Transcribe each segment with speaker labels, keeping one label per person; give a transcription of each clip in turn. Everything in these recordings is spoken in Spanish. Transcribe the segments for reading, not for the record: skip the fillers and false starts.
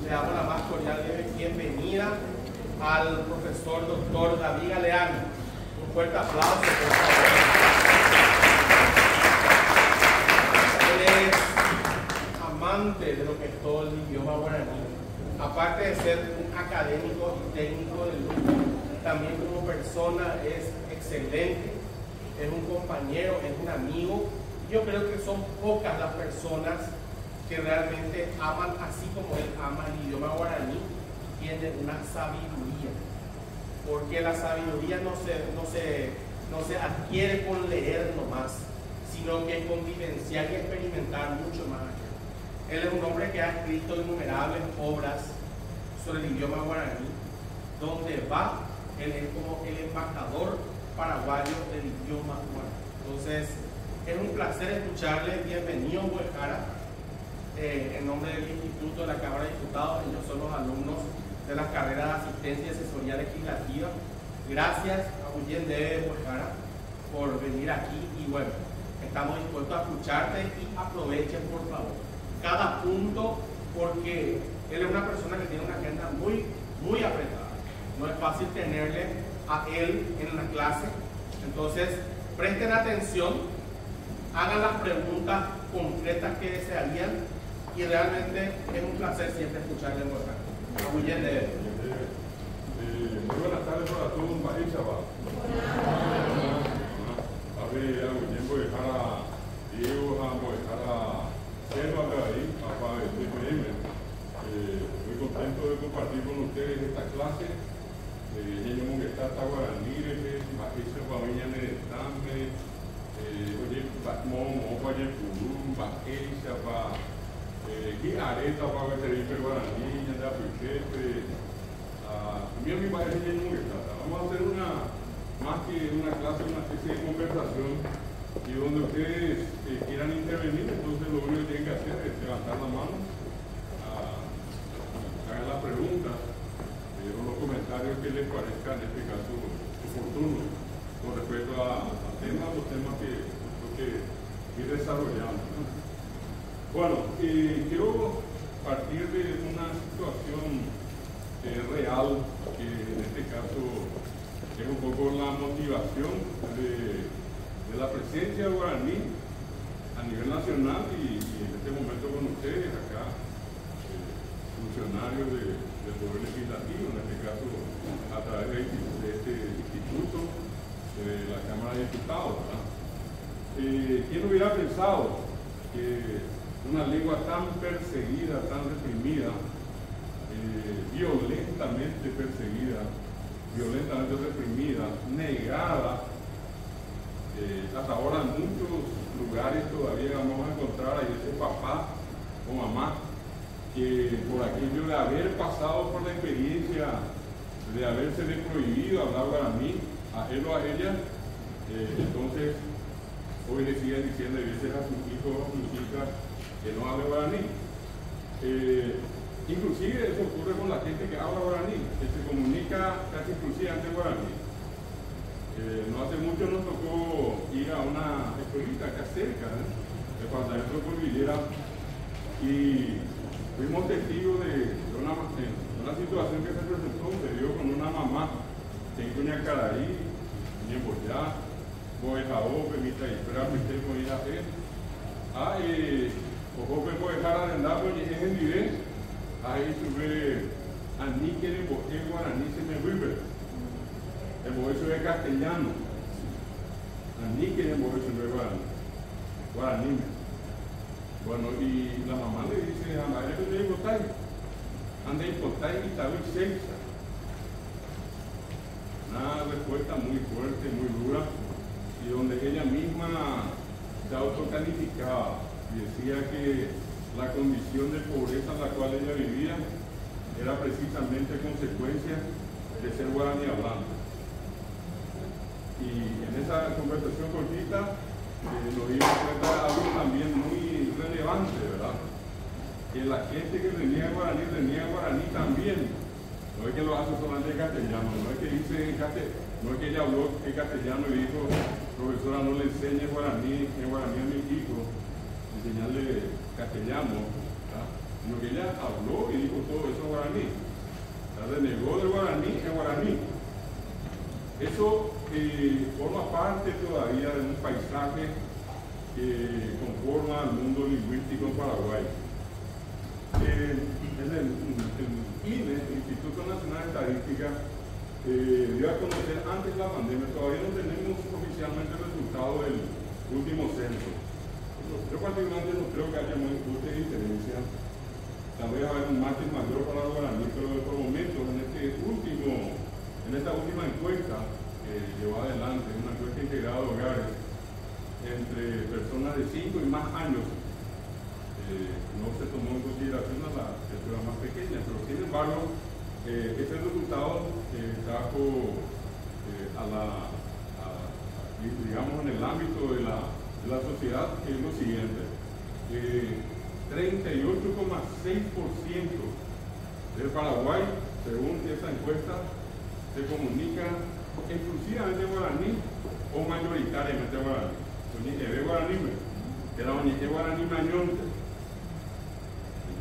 Speaker 1: le damos la más cordial bienvenida al profesor doctor David Galeano. Un fuerte aplauso, por favor. Él es amante de lo que es todo el idioma guaraní. Aparte de ser un académico y técnico del grupo, también como persona es excelente, es un compañero, es un amigo. Yo creo que son pocas las personas que realmente aman así como él ama el idioma guaraní, tiene una sabiduría, porque la sabiduría no se adquiere con leer nomás, sino que con vivenciar y experimentar mucho más. Él es un hombre que ha escrito innumerables obras sobre el idioma guaraní, donde va, él es como el embajador paraguayo del idioma guaraní. Entonces, es un placer escucharle. Bienvenido, Huejara. En nombre del Instituto de la Cámara de Diputados, ellos son los alumnos de las carreras de asistencia y asesoría legislativa. Gracias a Guillén de Huejara por venir aquí y bueno, estamos dispuestos a escucharte y aprovechen por favor cada punto, porque él es una persona que tiene una agenda muy apretada. No es fácil tenerle a él en la clase. Entonces, presten atención, hagan las preguntas concretas que desearían y realmente es un placer siempre escucharle en Huejara. Muy bien de él.
Speaker 2: Muy buenas tardes para todos, María Chaval. A ver, a Guillén Huejara, Diego, a Huejara. Selva ahí, papá de TPM. Muy contento de compartir con ustedes esta clase. Yo me está guaraní, más que se familia en el tambe, oye, batmón, opa, y purú, baqueisa, pa, y areta, para que se guaraní, ya puchete. Mi padre es vamos a hacer más que una clase, una especie de conversación. Y donde ustedes quieran intervenir, entonces lo único que tienen que hacer es levantar la mano, hagan las preguntas o los comentarios que les parezcan, en este caso, oportunos con respecto al tema, los temas que ir desarrollando. Bueno, quiero partir de una situación real, que en este caso es un poco la motivación de la presencia guaraní a nivel nacional y en este momento con ustedes acá, funcionarios del Poder Legislativo, en este caso a través de este instituto de la Cámara de Diputados. ¿Quién hubiera pensado que una lengua tan perseguida, tan reprimida, violentamente perseguida, violentamente reprimida, negada, hasta ahora en muchos lugares todavía vamos a encontrar a ese papá o mamá que por aquello de haber pasado por la experiencia de haberse prohibido hablar guaraní a él o a ella, entonces hoy le siguen diciendo a veces a sus hijos o sus hijas que no hable guaraní. Inclusive eso ocurre con la gente que habla guaraní, que se comunica casi exclusivamente en guaraní. No hace mucho nos tocó ir a una escuelita acá cerca, el departamento de Cordillera, y fuimos testigos de una situación que se presentó, se dio con una mamá en Cuñacaraí, en Boyá, Boejaó, Pemita y Espera, Mister, con ella hacer. Ojo, que puede dejar arrendado y es en nivel, ahí sube a níquel, porque guaraní se me vuelve. El bohecho es castellano. Aní que el bohecho no es guaraní. Bueno, y la mamá le dice a María que le botáis. Anda y botáis y tal y sexa. Una respuesta muy fuerte, muy dura, y donde ella misma se autocalificaba y decía que la condición de pobreza en la cual ella vivía era precisamente consecuencia de ser guaraní hablante. Y en esa conversación cortita nos dimos cuenta de algo también muy relevante, ¿verdad? Que la gente que reniega guaraní también. No es que lo hace solamente en castellano, no es que dice no es que ella habló en castellano y dijo, profesora, no le enseñe guaraní a mi hijo, enseñarle castellano, ¿verdad? Sino que ella habló y dijo todo eso renegó del guaraní en guaraní. Eso forma parte todavía de un paisaje que conforma el mundo lingüístico en Paraguay. En el INE, el Instituto Nacional de Estadística, dio a conocer antes de la pandemia, todavía no tenemos oficialmente el resultado del último censo. Yo particularmente no creo que haya mucha diferencia. Tal vez haber un margen mayor para los guaraní, pero por momentos en esta última encuesta que llevó adelante, una encuesta integrada de hogares entre personas de 5 y más años, no se tomó en consideración a la criatura más pequeña, pero sin embargo, ese resultado trajo digamos, en el ámbito de la sociedad, que es lo siguiente: 38,6% del Paraguay, según esa encuesta, se comunica exclusivamente guaraní o mayoritariamente guaraní. Guaraní mañonte.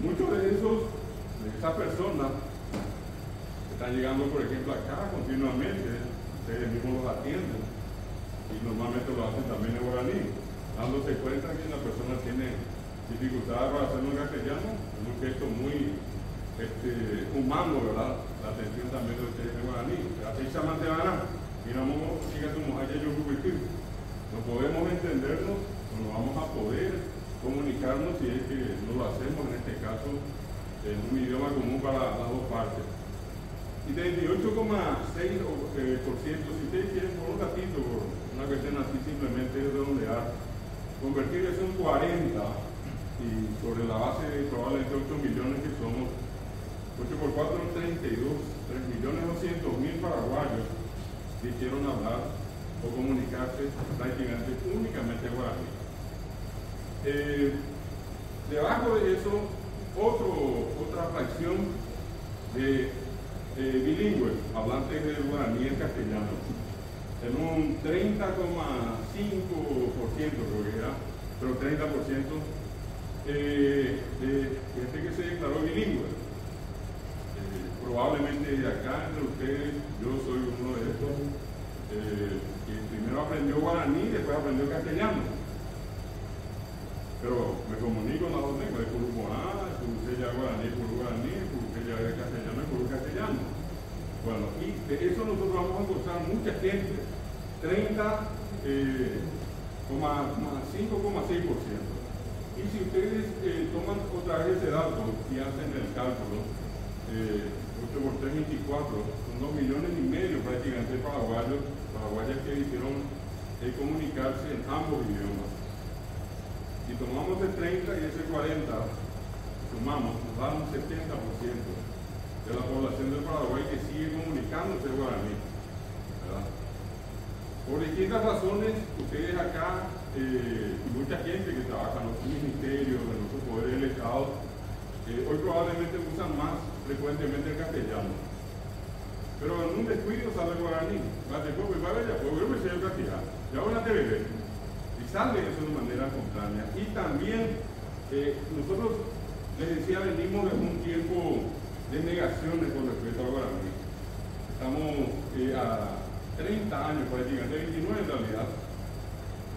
Speaker 2: Muchos de esas personas que están llegando, por ejemplo, acá continuamente, ustedes mismos los atienden y normalmente lo hacen también en guaraní, dándose cuenta que la persona tiene dificultades para hacerlo en castellano. Es un gesto muy humano, ¿verdad? La atención también de ustedes en guaraní. No podemos entendernos, no vamos a poder comunicarnos si es que no lo hacemos, en este caso, en un idioma común para las dos partes. Y 38,6%, si ustedes quieren, por un ratito, por una cuestión así simplemente de redondear, convertir eso en 40, y sobre la base de probablemente 8 millones que somos, 8 por 4 es 32, 3.200.000 paraguayos quisieron hablar o comunicarse prácticamente únicamente en guaraní. Debajo de eso, otra fracción de bilingües, hablantes de guaraní en castellano, en un 30,5% creo que era, pero 30% gente que se declaró bilingüe. Probablemente de acá entre ustedes, yo soy uno de estos que primero aprendió guaraní y después aprendió castellano. Pero me comunico en las dos lenguas, de Curuguaná, Curucella guaraní, Curuguaní, Curucella castellano y Curucastellano. Bueno, y de eso nosotros vamos a encontrar mucha gente, 30,5,6%. Y si ustedes toman otra vez ese dato y hacen el cálculo, 8 por 3, 24, son 2,5 millones prácticamente paraguayas que hicieron comunicarse en ambos idiomas. Si tomamos el 30 y ese 40, sumamos, nos da un 70% de la población del Paraguay que sigue comunicándose en guaraní, ¿verdad? Por distintas razones, ustedes acá, y mucha gente que trabaja en los ministerios, en los poderes del Estado, hoy probablemente usan más frecuentemente el castellano. Pero en un descuido sale el guaraní. Y sale eso de manera espontánea. Y también nosotros, les decía, venimos de un tiempo de negaciones con respecto al guaraní. Estamos a 30 años, prácticamente 29 en realidad,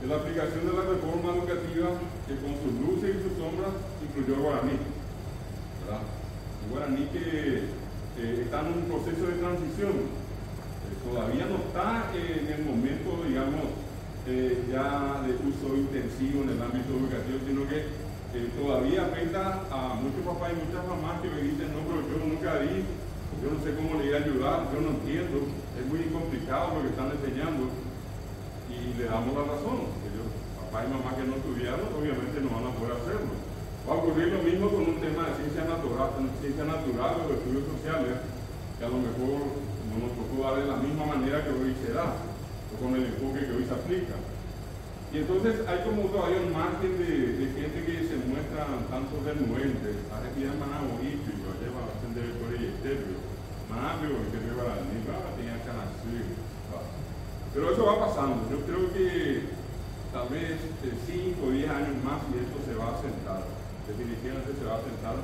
Speaker 2: de la aplicación de la reforma educativa que con sus luces y sus sombras incluyó el guaraní, ¿verdad? Un guaraní que está en un proceso de transición, todavía no está en el momento, digamos, ya de uso intensivo en el ámbito educativo, sino que todavía afecta a muchos papás y muchas mamás que me dicen: no, pero yo nunca di, yo no sé cómo le voy a ayudar, yo no entiendo, es muy complicado lo que están enseñando. Y le damos la razón. Ellos, papá y mamá que no estudiaron, obviamente no van a poder hacerlo. Va a ocurrir lo mismo con un tema de ciencia natural o de estudios sociales, que a lo mejor no nos tocó dar de la misma manera que hoy se da, o con el enfoque que hoy se aplica. Y entonces hay como todavía un margen de gente que se muestra tanto renuentes, a decir más bonito, y lo lleva a aprender por el exterior, más que lleva la niva, tenía que nacer. Pero eso va pasando. Yo creo que tal vez 5 o 10 años más y esto se va a sentar. Definitivamente se va a sentar.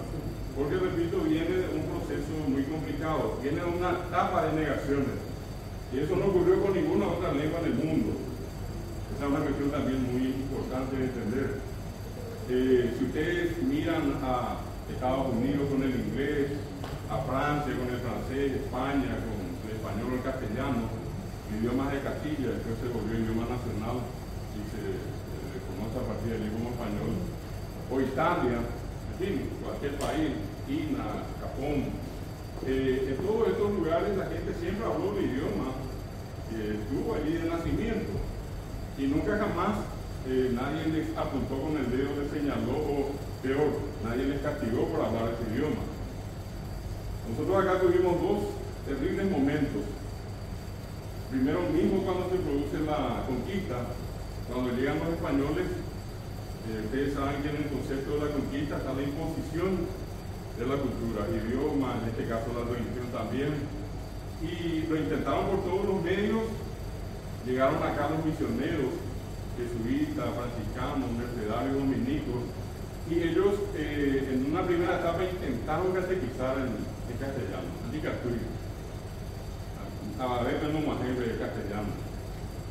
Speaker 2: Porque, repito, viene de un proceso muy complicado. pecado, viene una etapa de negaciones. Y eso no ocurrió con ninguna otra lengua del mundo. Esa es una cuestión también muy importante de entender. Si ustedes miran a Estados Unidos con el inglés, a Francia con el francés, España con el español o el castellano, idiomas de Castilla, después se volvió idioma nacional y se reconoce a partir del idioma español, o Italia, en fin, cualquier país, China, Japón. En todos estos lugares la gente siempre habló el idioma que estuvo allí de nacimiento y nunca jamás nadie les apuntó con el dedo, les señaló, o peor, nadie les castigó por hablar ese idioma. Nosotros acá tuvimos dos terribles momentos. Primero mismo cuando se produce la conquista, cuando llegan los españoles, ustedes saben que en el concepto de la conquista está la imposición de la cultura, idioma, en este caso la religión también, y lo intentaron por todos los medios. Llegaron acá los misioneros jesuitas, franciscanos, mercedarios, dominicos, y ellos en una primera etapa intentaron catequizar en castellano, a ver no más de castellano.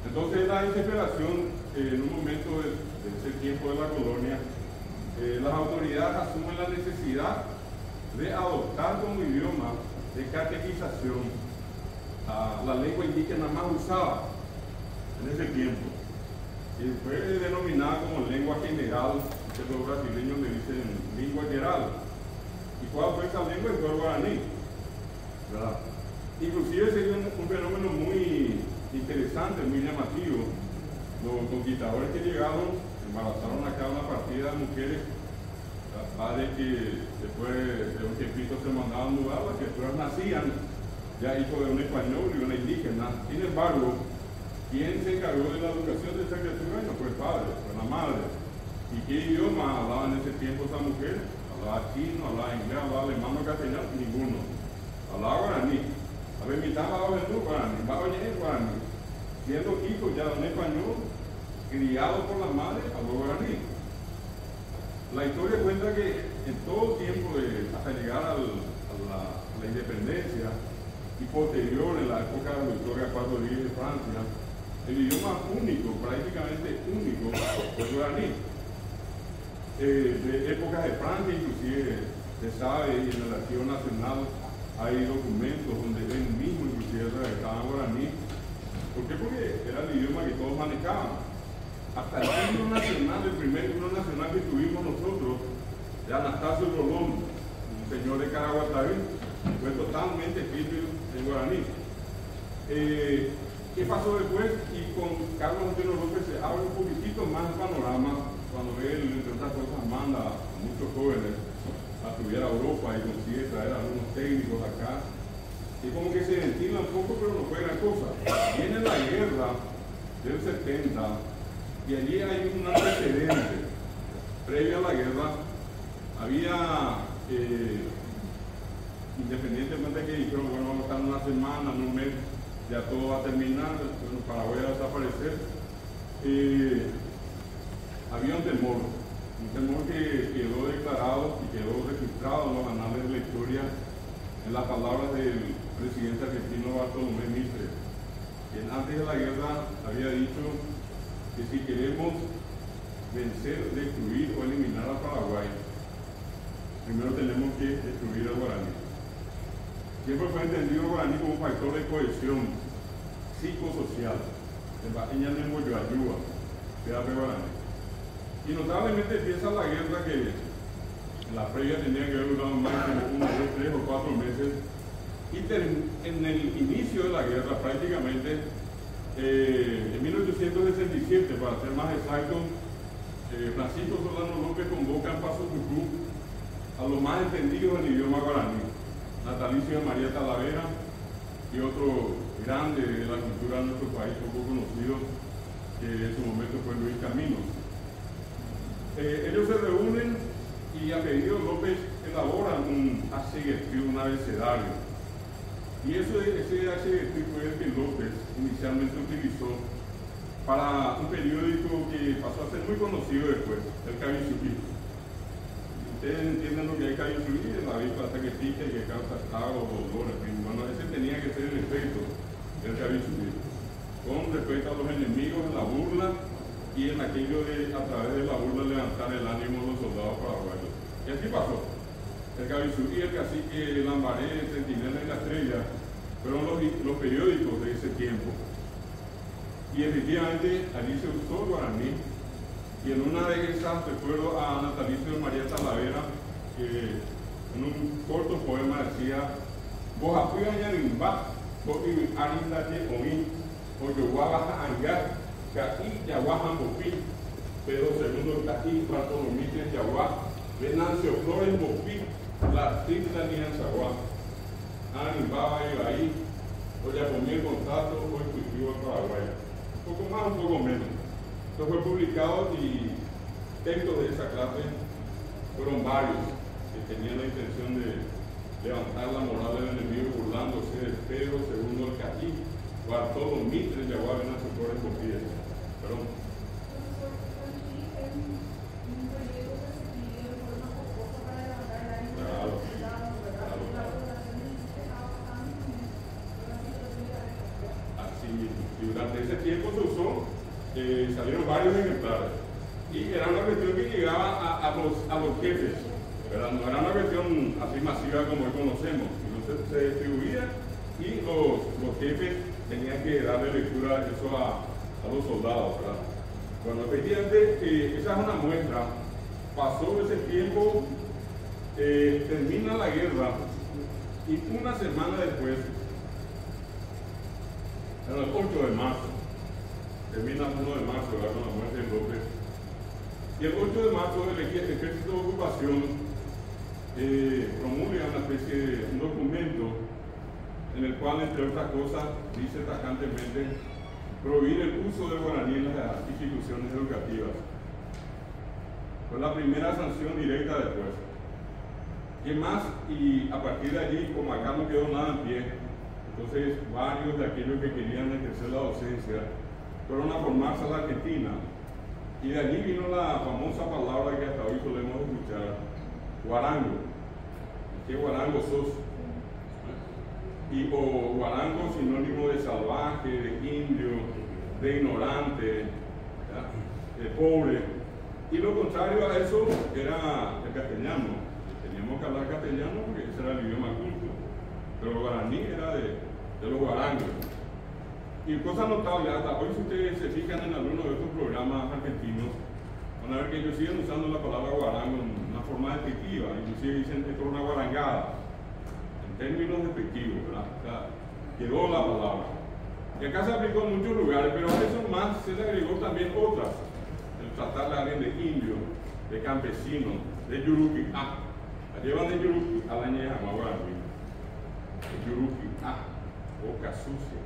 Speaker 2: Entonces la desesperación, en un momento de ese tiempo de la colonia, las autoridades asumen la necesidad de adoptar como idioma de catequización a la lengua indígena más usada en ese tiempo. Y fue denominada como lengua general, que los brasileños le dicen lengua geral. ¿Y cuál fue esa lengua? Fue el guaraní, ¿verdad? Inclusive sería un fenómeno muy interesante, muy llamativo. Los conquistadores que llegaron embarazaron acá una partida de mujeres, padres que después de un tiempito se mandaban mudar, las criaturas nacían ya hijos de un español y una indígena. Sin embargo, ¿quién se encargó de la educación de esa criatura? No fue el padre, fue la madre. ¿Y qué idioma hablaba en ese tiempo esa mujer? Hablaba chino, hablaba inglés, hablaba alemán o castellano, ninguno. Hablaba guaraní. A ver, mitad hablaba guaraní, va a oír guaraní. Siendo hijo ya de un español, criado por la madre, habló guaraní. La historia cuenta que en todo el tiempo, hasta llegar a la independencia y posterior, en la época de Victoria IV de Francia, el idioma único, prácticamente único, fue el guaraní. De épocas de Francia, inclusive, se sabe, y en el archivo nacional hay documentos donde él mismo inclusive redactaba guaraní. ¿Por qué? Porque era el idioma que todos manejaban. Hasta el himno nacional, el primer himno nacional que tuvimos nosotros, de Anastasio Rolón, un señor de Caraguatari, fue totalmente escrito en guaraní. ¿Qué pasó después? Y con Carlos Antonio López se abre un poquitito más el panorama cuando él, entre otras cosas, manda a muchos jóvenes a estudiar a Europa y consigue traer a algunos técnicos acá. Y como que se ventila un poco, pero no fue gran cosa. Viene la guerra del 70 y allí hay un antecedente. Previo a la guerra había, independientemente de que dijeron, bueno, vamos a estar una semana, en un mes, ya todo va a terminar, bueno, Paraguay va a desaparecer. Había un temor que quedó declarado y quedó registrado en los anales de la historia en las palabras del presidente argentino Bartolomé Mitre, quien antes de la guerra había dicho que si queremos vencer, destruir o eliminar a Paraguay, primero tenemos que destruir al guaraní. Siempre fue entendido el guaraní como un factor de cohesión psicosocial. Y notablemente empieza la guerra que en la previa tenía que haber durado más de 1, 2, 3 o 4 meses. Y en el inicio de la guerra, prácticamente, en 1867, para ser más exacto, Francisco Solano López convoca en Paso Cucú a los más entendidos del idioma guaraní, natalicio de María Talavera y otro grande de la cultura de nuestro país, poco conocido, que en su momento fue Luis Caminos. Ellos se reúnen y a pedido de López elaboran un abecedario, un abecedario. Y ese abecedario fue el que López inicialmente utilizó para un periódico que pasó a ser muy conocido después, el Cabizurí. Ustedes entienden lo que es Cabizurí, la avispa hasta que pica y que causa estragos, dolor, en fin. el Cavisuí, con respecto a los enemigos en la burla y en aquello de a través de la burla levantar el ánimo de los soldados paraguayos. Y así pasó. El Cavisuí, el cacique Lambaré, el Centinela y la Estrella fueron los periódicos de ese tiempo. Y efectivamente allí se usó el guaraní. Y en una de esas recuerdo a Natalicio de María Talavera, que en un corto poema decía: vos apoyan rimba, vos y arindache oí, o yo guabaja angar, que aquí yaguajan bopí, pero segundo aquí Bartolomé yaguá, Venancio Flores bopí, la tripla ni en Zaguá, arimbaba y ahí, o ya comí el contrato, o el cultivo en Paraguay. Un poco más, un poco menos. Esto fue publicado y textos de esa clase fueron varios que tenían la intención de levantar la moral del enemigo burlándose de Pedro II el Cají, Bartolomé de Yaguá, Venancio Flores bopí. Perdón. Y durante ese tiempo se usó, salieron varios ejemplares. Y era una cuestión que llegaba a los jefes, ¿verdad? No era una cuestión así masiva como hoy conocemos, sino se distribuía y los jefes tenían que darle lectura a eso a los soldados, ¿verdad? Bueno, efectivamente, esa es una muestra. Pasó ese tiempo, termina la guerra y una semana después, el 8 de marzo, termina el 1 de marzo, ¿verdad? Con la muerte de López. Y el 8 de marzo el Ejército de Ocupación promulga una especie de un documento en el cual, entre otras cosas, dice tajantemente prohibir el uso del guaraní en las instituciones educativas. Fue la primera sanción directa después. ¿Qué más? Y a partir de allí, como acá no quedó nada en pie, entonces varios de aquellos que querían ejercer la docencia fueron a formarse a la Argentina. Y de allí vino la famosa palabra que hasta hoy solemos escuchar, guarango. ¿Qué guarango sos? O guarango sinónimo de salvaje, de indio, de ignorante, ¿verdad? De pobre. Y lo contrario a eso era el castellano. Teníamos que hablar castellano porque ese era el idioma culto. Pero el guaraní era de los guarangos. Y cosa notable, hasta hoy si ustedes se fijan en algunos de estos programas argentinos, van a ver que ellos siguen usando la palabra guarango en una forma despectiva, inclusive dicen esto es una guarangada, en términos despectivos, ¿verdad? O sea, quedó la palabra. Y acá se aplicó en muchos lugares, pero a eso más se le agregó también otras, el tratar a alguien de indio, de campesino, de yuruqui, llevan de yuruqui a la ñeja, más guaraní, de yuruqui, boca sucia.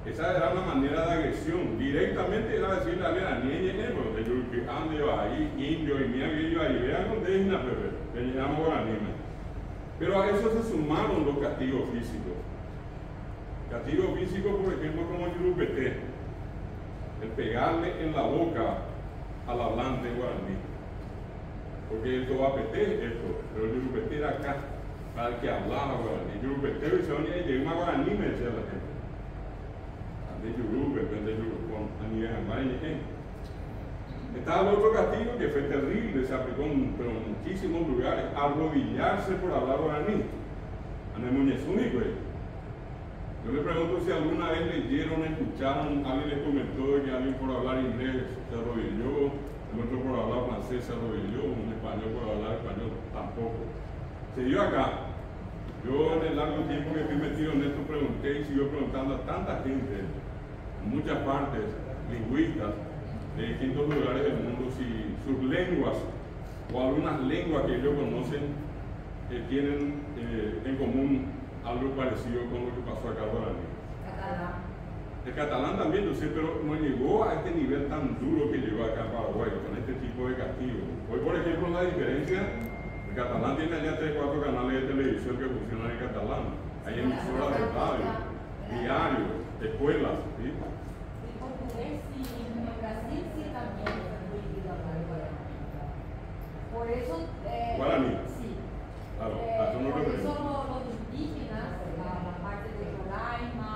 Speaker 2: Esa era una manera de agresión. Directamente era decirle a alguien, pero de yuruqui, ande va ahí, indio, y mía que iba ahí, vean con dejna, que llegamos guaraní. Pero a eso se sumaron los castigos físicos. Castigos físicos, por ejemplo, como el yurupete, el pegarle en la boca al hablante guaraní. Porque el tobapete es esto, pero el yurupete era acá, para el que hablaba guaraní. El yurupete dice, oye, llega una guaraní, me decía la gente. De yurupe, de yurupón, a nivel de estaba el otro castigo que fue terrible, se aplicó en muchísimos lugares, arrodillarse por hablar guaraní. Yo le pregunto si alguna vez leyeron, escucharon, alguien les comentó que alguien por hablar inglés se arrodilló, el otro por hablar francés se arrodilló, un español por hablar español tampoco. Se dio acá. Yo en el largo tiempo que fui metido en esto pregunté y sigo preguntando a tanta gente, en muchas partes, lingüistas, de distintos lugares del mundo, si sus lenguas o algunas lenguas que ellos conocen tienen en común algo parecido con lo que pasó acá en Guaraní.
Speaker 3: Catalán.
Speaker 2: El catalán también, yo sé, pero no llegó a este nivel tan duro que llegó acá en Paraguay, con este tipo de castigo. Hoy, por ejemplo, la diferencia, el catalán tiene allá 3 o 4 canales de televisión que funcionan en catalán. Hay emisoras de radio, diarios, escuelas, ¿sí?
Speaker 3: En portugués y en Brasil sí también es prohibido hablar guaraní. Por eso...
Speaker 2: ¿Guaraní?
Speaker 3: Sí.
Speaker 2: Claro, a eso no
Speaker 3: por
Speaker 2: referimos.
Speaker 3: eso los indígenas, la parte de Roraima,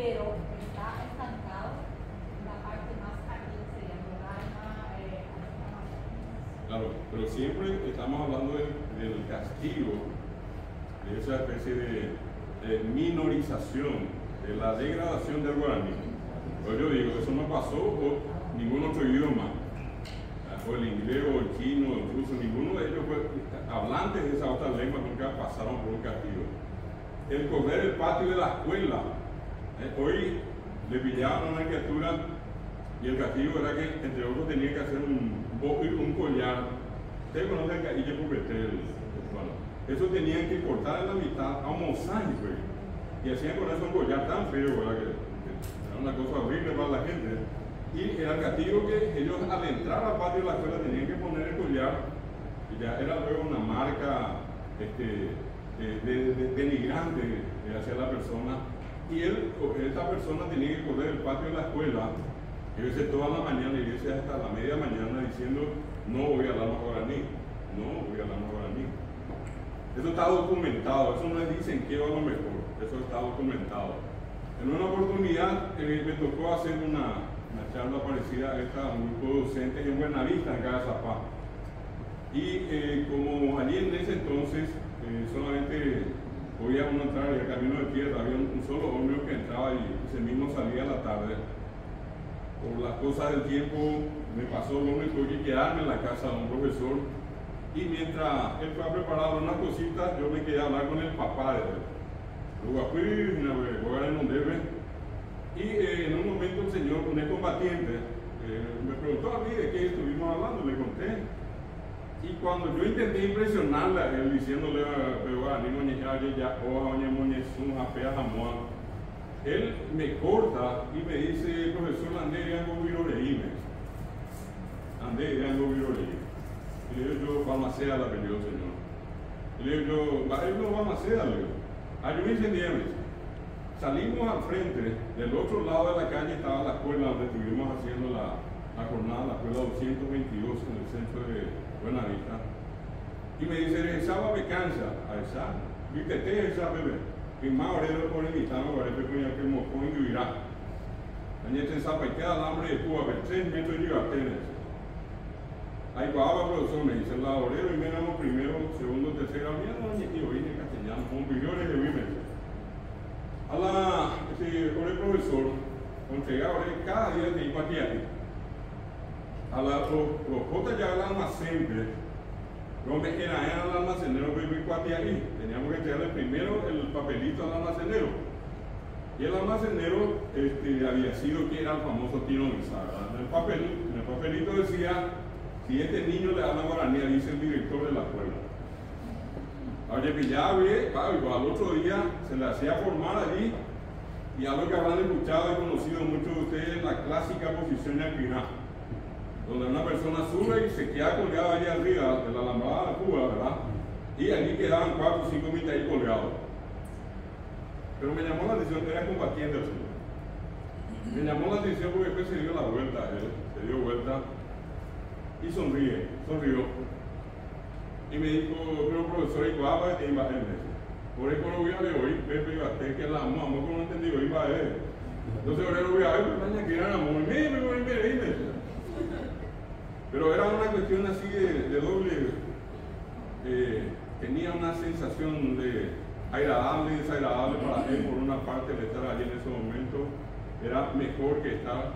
Speaker 3: pero está estancado en la parte más aquí sería Roraima,
Speaker 2: Claro, pero siempre estamos hablando del castigo, de esa especie de minorización, de la degradación del guaraní. Pero yo digo, eso no pasó por ningún otro idioma, o el inglés o el chino, incluso ninguno de ellos fue hablantes de esa otra lengua, nunca pasaron por un castigo. El correr el patio de la escuela, hoy le pillaban a una criatura y el castigo era que, entre otros, tenía que hacer un collar. Ustedes conocen el caille pupetel. Bueno, eso tenían que cortar en la mitad a un mosaico y hacían con eso un collar tan feo, ¿verdad? Que era una cosa horrible para la gente. Y era el castigo que ellos, al entrar al patio de la escuela, tenían que poner el collar, y ya era luego una marca denigrante hacia la persona. Y esta persona tenía que correr el patio de la escuela, y a veces toda la mañana, y a veces hasta la media mañana, diciendo: no voy a hablar más guaraní, no voy a hablar más guaraní. Eso está documentado, eso no dicen que va a lo mejor, eso está documentado. En una oportunidad me tocó hacer una charla parecida a esta a un grupo de docentes en Buenavista, en Casa Zapá. Y como allí en ese entonces solamente podía uno entrar y el camino de tierra, había un solo ómnibus que entraba y ese mismo salía a la tarde. Por las cosas del tiempo me pasó lo mismo, tuve que quedarme en la casa de un profesor, y mientras él fue a preparar unas cositas, yo me quedé a hablar con el papá de él. Luego fui en un debe, y en un momento el señor, un excombatiente, me preguntó a mí de qué estuvimos hablando, le conté. Y cuando yo intenté impresionarle a él diciéndole él me corta y me dice: profesor, andé algo viroreíme. Y le digo yo: Balmaceda, la peleó, señor. Y le digo yo: él no Balmaceda, le digo. Yo me incendié. Salimos al frente, del otro lado de la calle estaba la escuela donde estuvimos haciendo la jornada, la escuela 222 en el centro de Buenavista. Y me dice: esa me cansa, a esa, viste, esa bebé. Y más oredo por invitado, ahora te ponía que mo con individual. Añete en Zapa y queda alambre de Cuba, 3 metros de Yugatenes. Ahí va, profesor, me dice: la oredo y me damos primero, segundo, tercero, mira, no, ni tío, en castellano, con billones de vives. A la, el profesor, entregaba cada día de iba aquí. A la, los jotas ya el almacén, donde era el almacenero que iba aquí. Teníamos que entregarle primero el papelito al almacenero. Y el almacenero había sido que era el famoso Tino Lizarra. En el papelito decía: si este niño le habla guaraní, dice el director de la escuela. Oye, pillaba bien, al otro día se le hacía formar allí, y algo que habrán escuchado y conocido muchos de ustedes, la clásica posición de Alpiná, donde una persona sube y se queda colgada allá arriba de la alambrada de Cuba, ¿verdad? Y allí quedaban 4 o 5 mitad ahí colgados. Pero me llamó la atención, era combatiente el señor. Me llamó la atención porque después se dio la vuelta, se dio vuelta y sonrió. Y me dijo: pero profesor, ¿y cuál va a ir? Por eso lo voy a ver hoy, Pepe iba a tener que la amo con un entendido, iba a ver. Entonces ahora lo voy a ver, pero mañana que era amor, dime. Pero era una cuestión así de doble, tenía una sensación de agradable y desagradable para él. Por una parte, el estar allí en ese momento era mejor que estar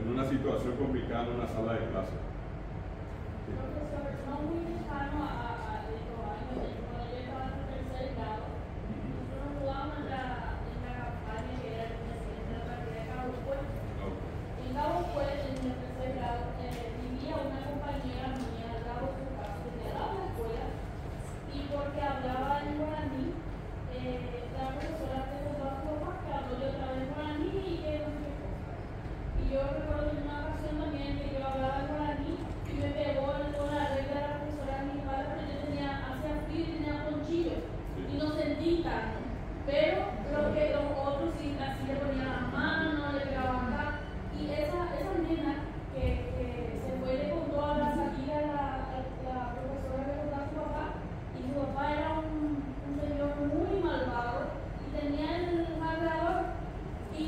Speaker 2: en una situación complicada en una sala de clase.
Speaker 3: Profesor, no muy lejano a los años, cuando yo estaba en el tercer grado, nosotros jugábamos en la campaña que era el presidente de la partida de Cabo Puerto. En Cabo Puerto, en el tercer grado, vivía una compañera mía al lado de su casa, de al lado de la escuela, y porque hablaba en guaraní, la profesora preguntó a su papá que habló yo otra vez en guaraní y que no sé qué cosa. Y yo recuerdo en una ocasión también que yo hablaba en guaraní y me pegó con la regla de la profesora de mi padre, porque yo hacía frío y tenía ponchillo y no sentí tanto. Pero lo que los otros sí, así le ponían las manos, le pegaban acá. Y esa nena que se fue y le contó a la salida la profesora le contó a su papá, y su papá era un señor muy malvado y tenía el marcador y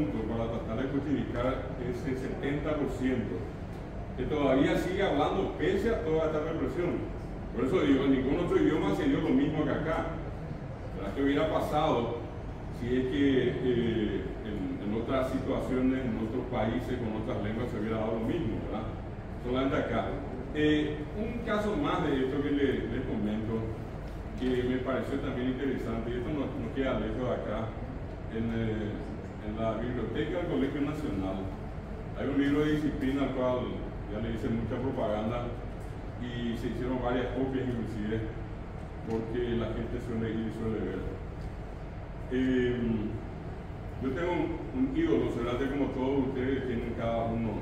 Speaker 2: punto para tratar de justificar ese 70% que todavía sigue hablando pese a toda esta represión. Por eso digo, en ningún otro idioma se dio lo mismo que acá. ¿Verdad? ¿Qué hubiera pasado si es que en otras situaciones, en otros países, con otras lenguas se hubiera dado lo mismo? ¿Verdad? Solamente acá. Un caso más de esto que les comento, que me pareció también interesante, y esto no queda lejos de acá, en la biblioteca del Colegio Nacional hay un libro de disciplina al cual ya le hice mucha propaganda y se hicieron varias copias inclusive porque la gente suele ir y suele ver. Yo tengo un ídolo, seguramente como todos ustedes tienen cada uno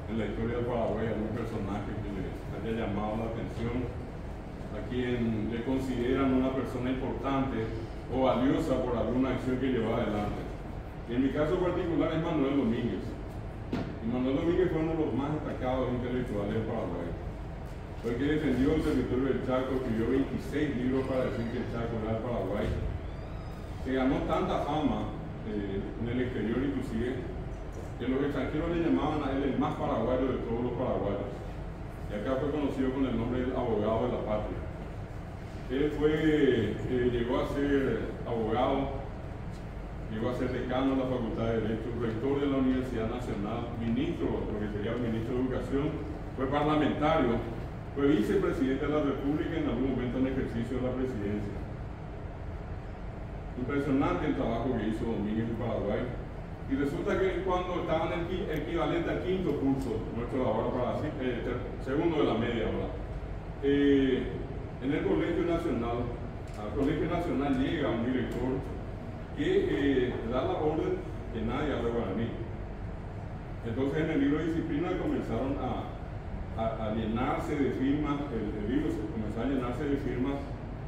Speaker 2: en la historia del Paraguay algún personaje que les haya llamado la atención, a quien le consideran una persona importante o valiosa por alguna acción que lleva adelante. Y en mi caso particular es Manuel Domínguez. Y Manuel Domínguez fue uno de los más destacados intelectuales del Paraguay. Fue el que defendió el territorio del Chaco, escribió 26 libros para decir que el Chaco era el Paraguay. Se ganó tanta fama en el exterior inclusive, que los extranjeros le llamaban a él el más paraguayo de todos los paraguayos. Y acá fue conocido con el nombre del abogado de la patria. Él llegó a ser abogado, llegó a ser decano de la Facultad de Derecho, rector de la Universidad Nacional, ministro, lo que sería el ministro de Educación, fue parlamentario, fue vicepresidente de la República en algún momento en ejercicio de la presidencia. Impresionante el trabajo que hizo Domínguez en Paraguay. Y resulta que cuando estaba en el equivalente al quinto curso, nuestro ahora para segundo de la media ahora, en el Colegio Nacional, al Colegio Nacional llega un director que da la orden que nadie hable guaraní. Entonces en el libro de disciplina comenzaron a llenarse de firmas, el libro comenzó a llenarse de firmas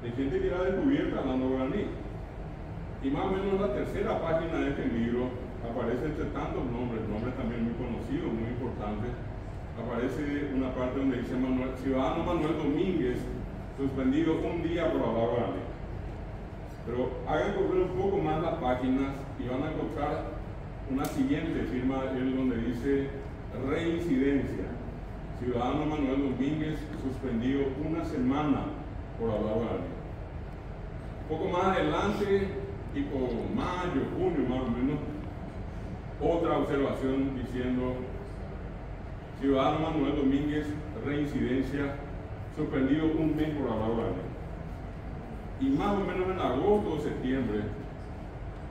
Speaker 2: de gente que era descubierta hablando guaraní. Y más o menos en la tercera página de este libro aparece entre tantos nombres también muy conocidos, muy importantes, aparece una parte donde dice ciudadano Manuel Domínguez, suspendido un día por hablar guaraní. Pero hagan correr un poco más las páginas y van a encontrar una siguiente firma de él donde dice reincidencia. Ciudadano Manuel Domínguez, suspendido una semana por hablar guaraní. Un poco más adelante, tipo mayo, junio más o menos, otra observación diciendo ciudadano Manuel Domínguez, reincidencia, suspendido un mes por hablar guaraní. Y más o menos en agosto o septiembre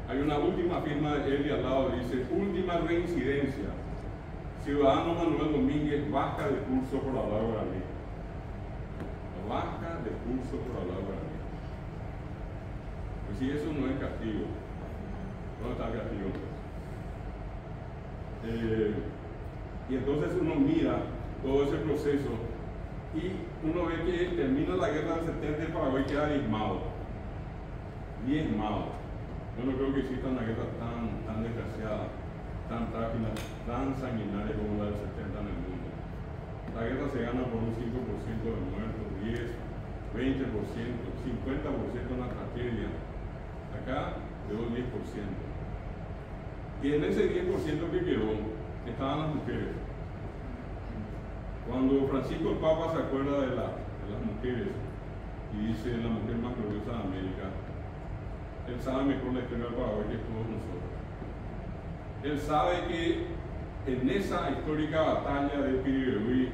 Speaker 2: hay una última firma de él y al lado dice última reincidencia, ciudadano Manuel Domínguez, baja de curso por hablar guaraní. Baja de curso por hablar guaraní. Pues si eso no es castigo, ¿dónde está el castigo? Y entonces uno mira todo ese proceso y uno ve que termina la guerra del 70 y Paraguay queda diezmado. Yo no creo que exista una guerra tan desgraciada, tan trágica, tan sanguinaria como la del 70 en el mundo. La guerra se gana por un 5% de muertos, 10, 20%, 50% una tragedia. Acá quedó 10%. Y en ese 10% que quedó estaban las mujeres. Cuando Francisco el Papa se acuerda de las mujeres y dice la mujer más gloriosa de América, él sabe mejor la historia del Paraguay que todos nosotros. Él sabe que en esa histórica batalla de Piribebuy,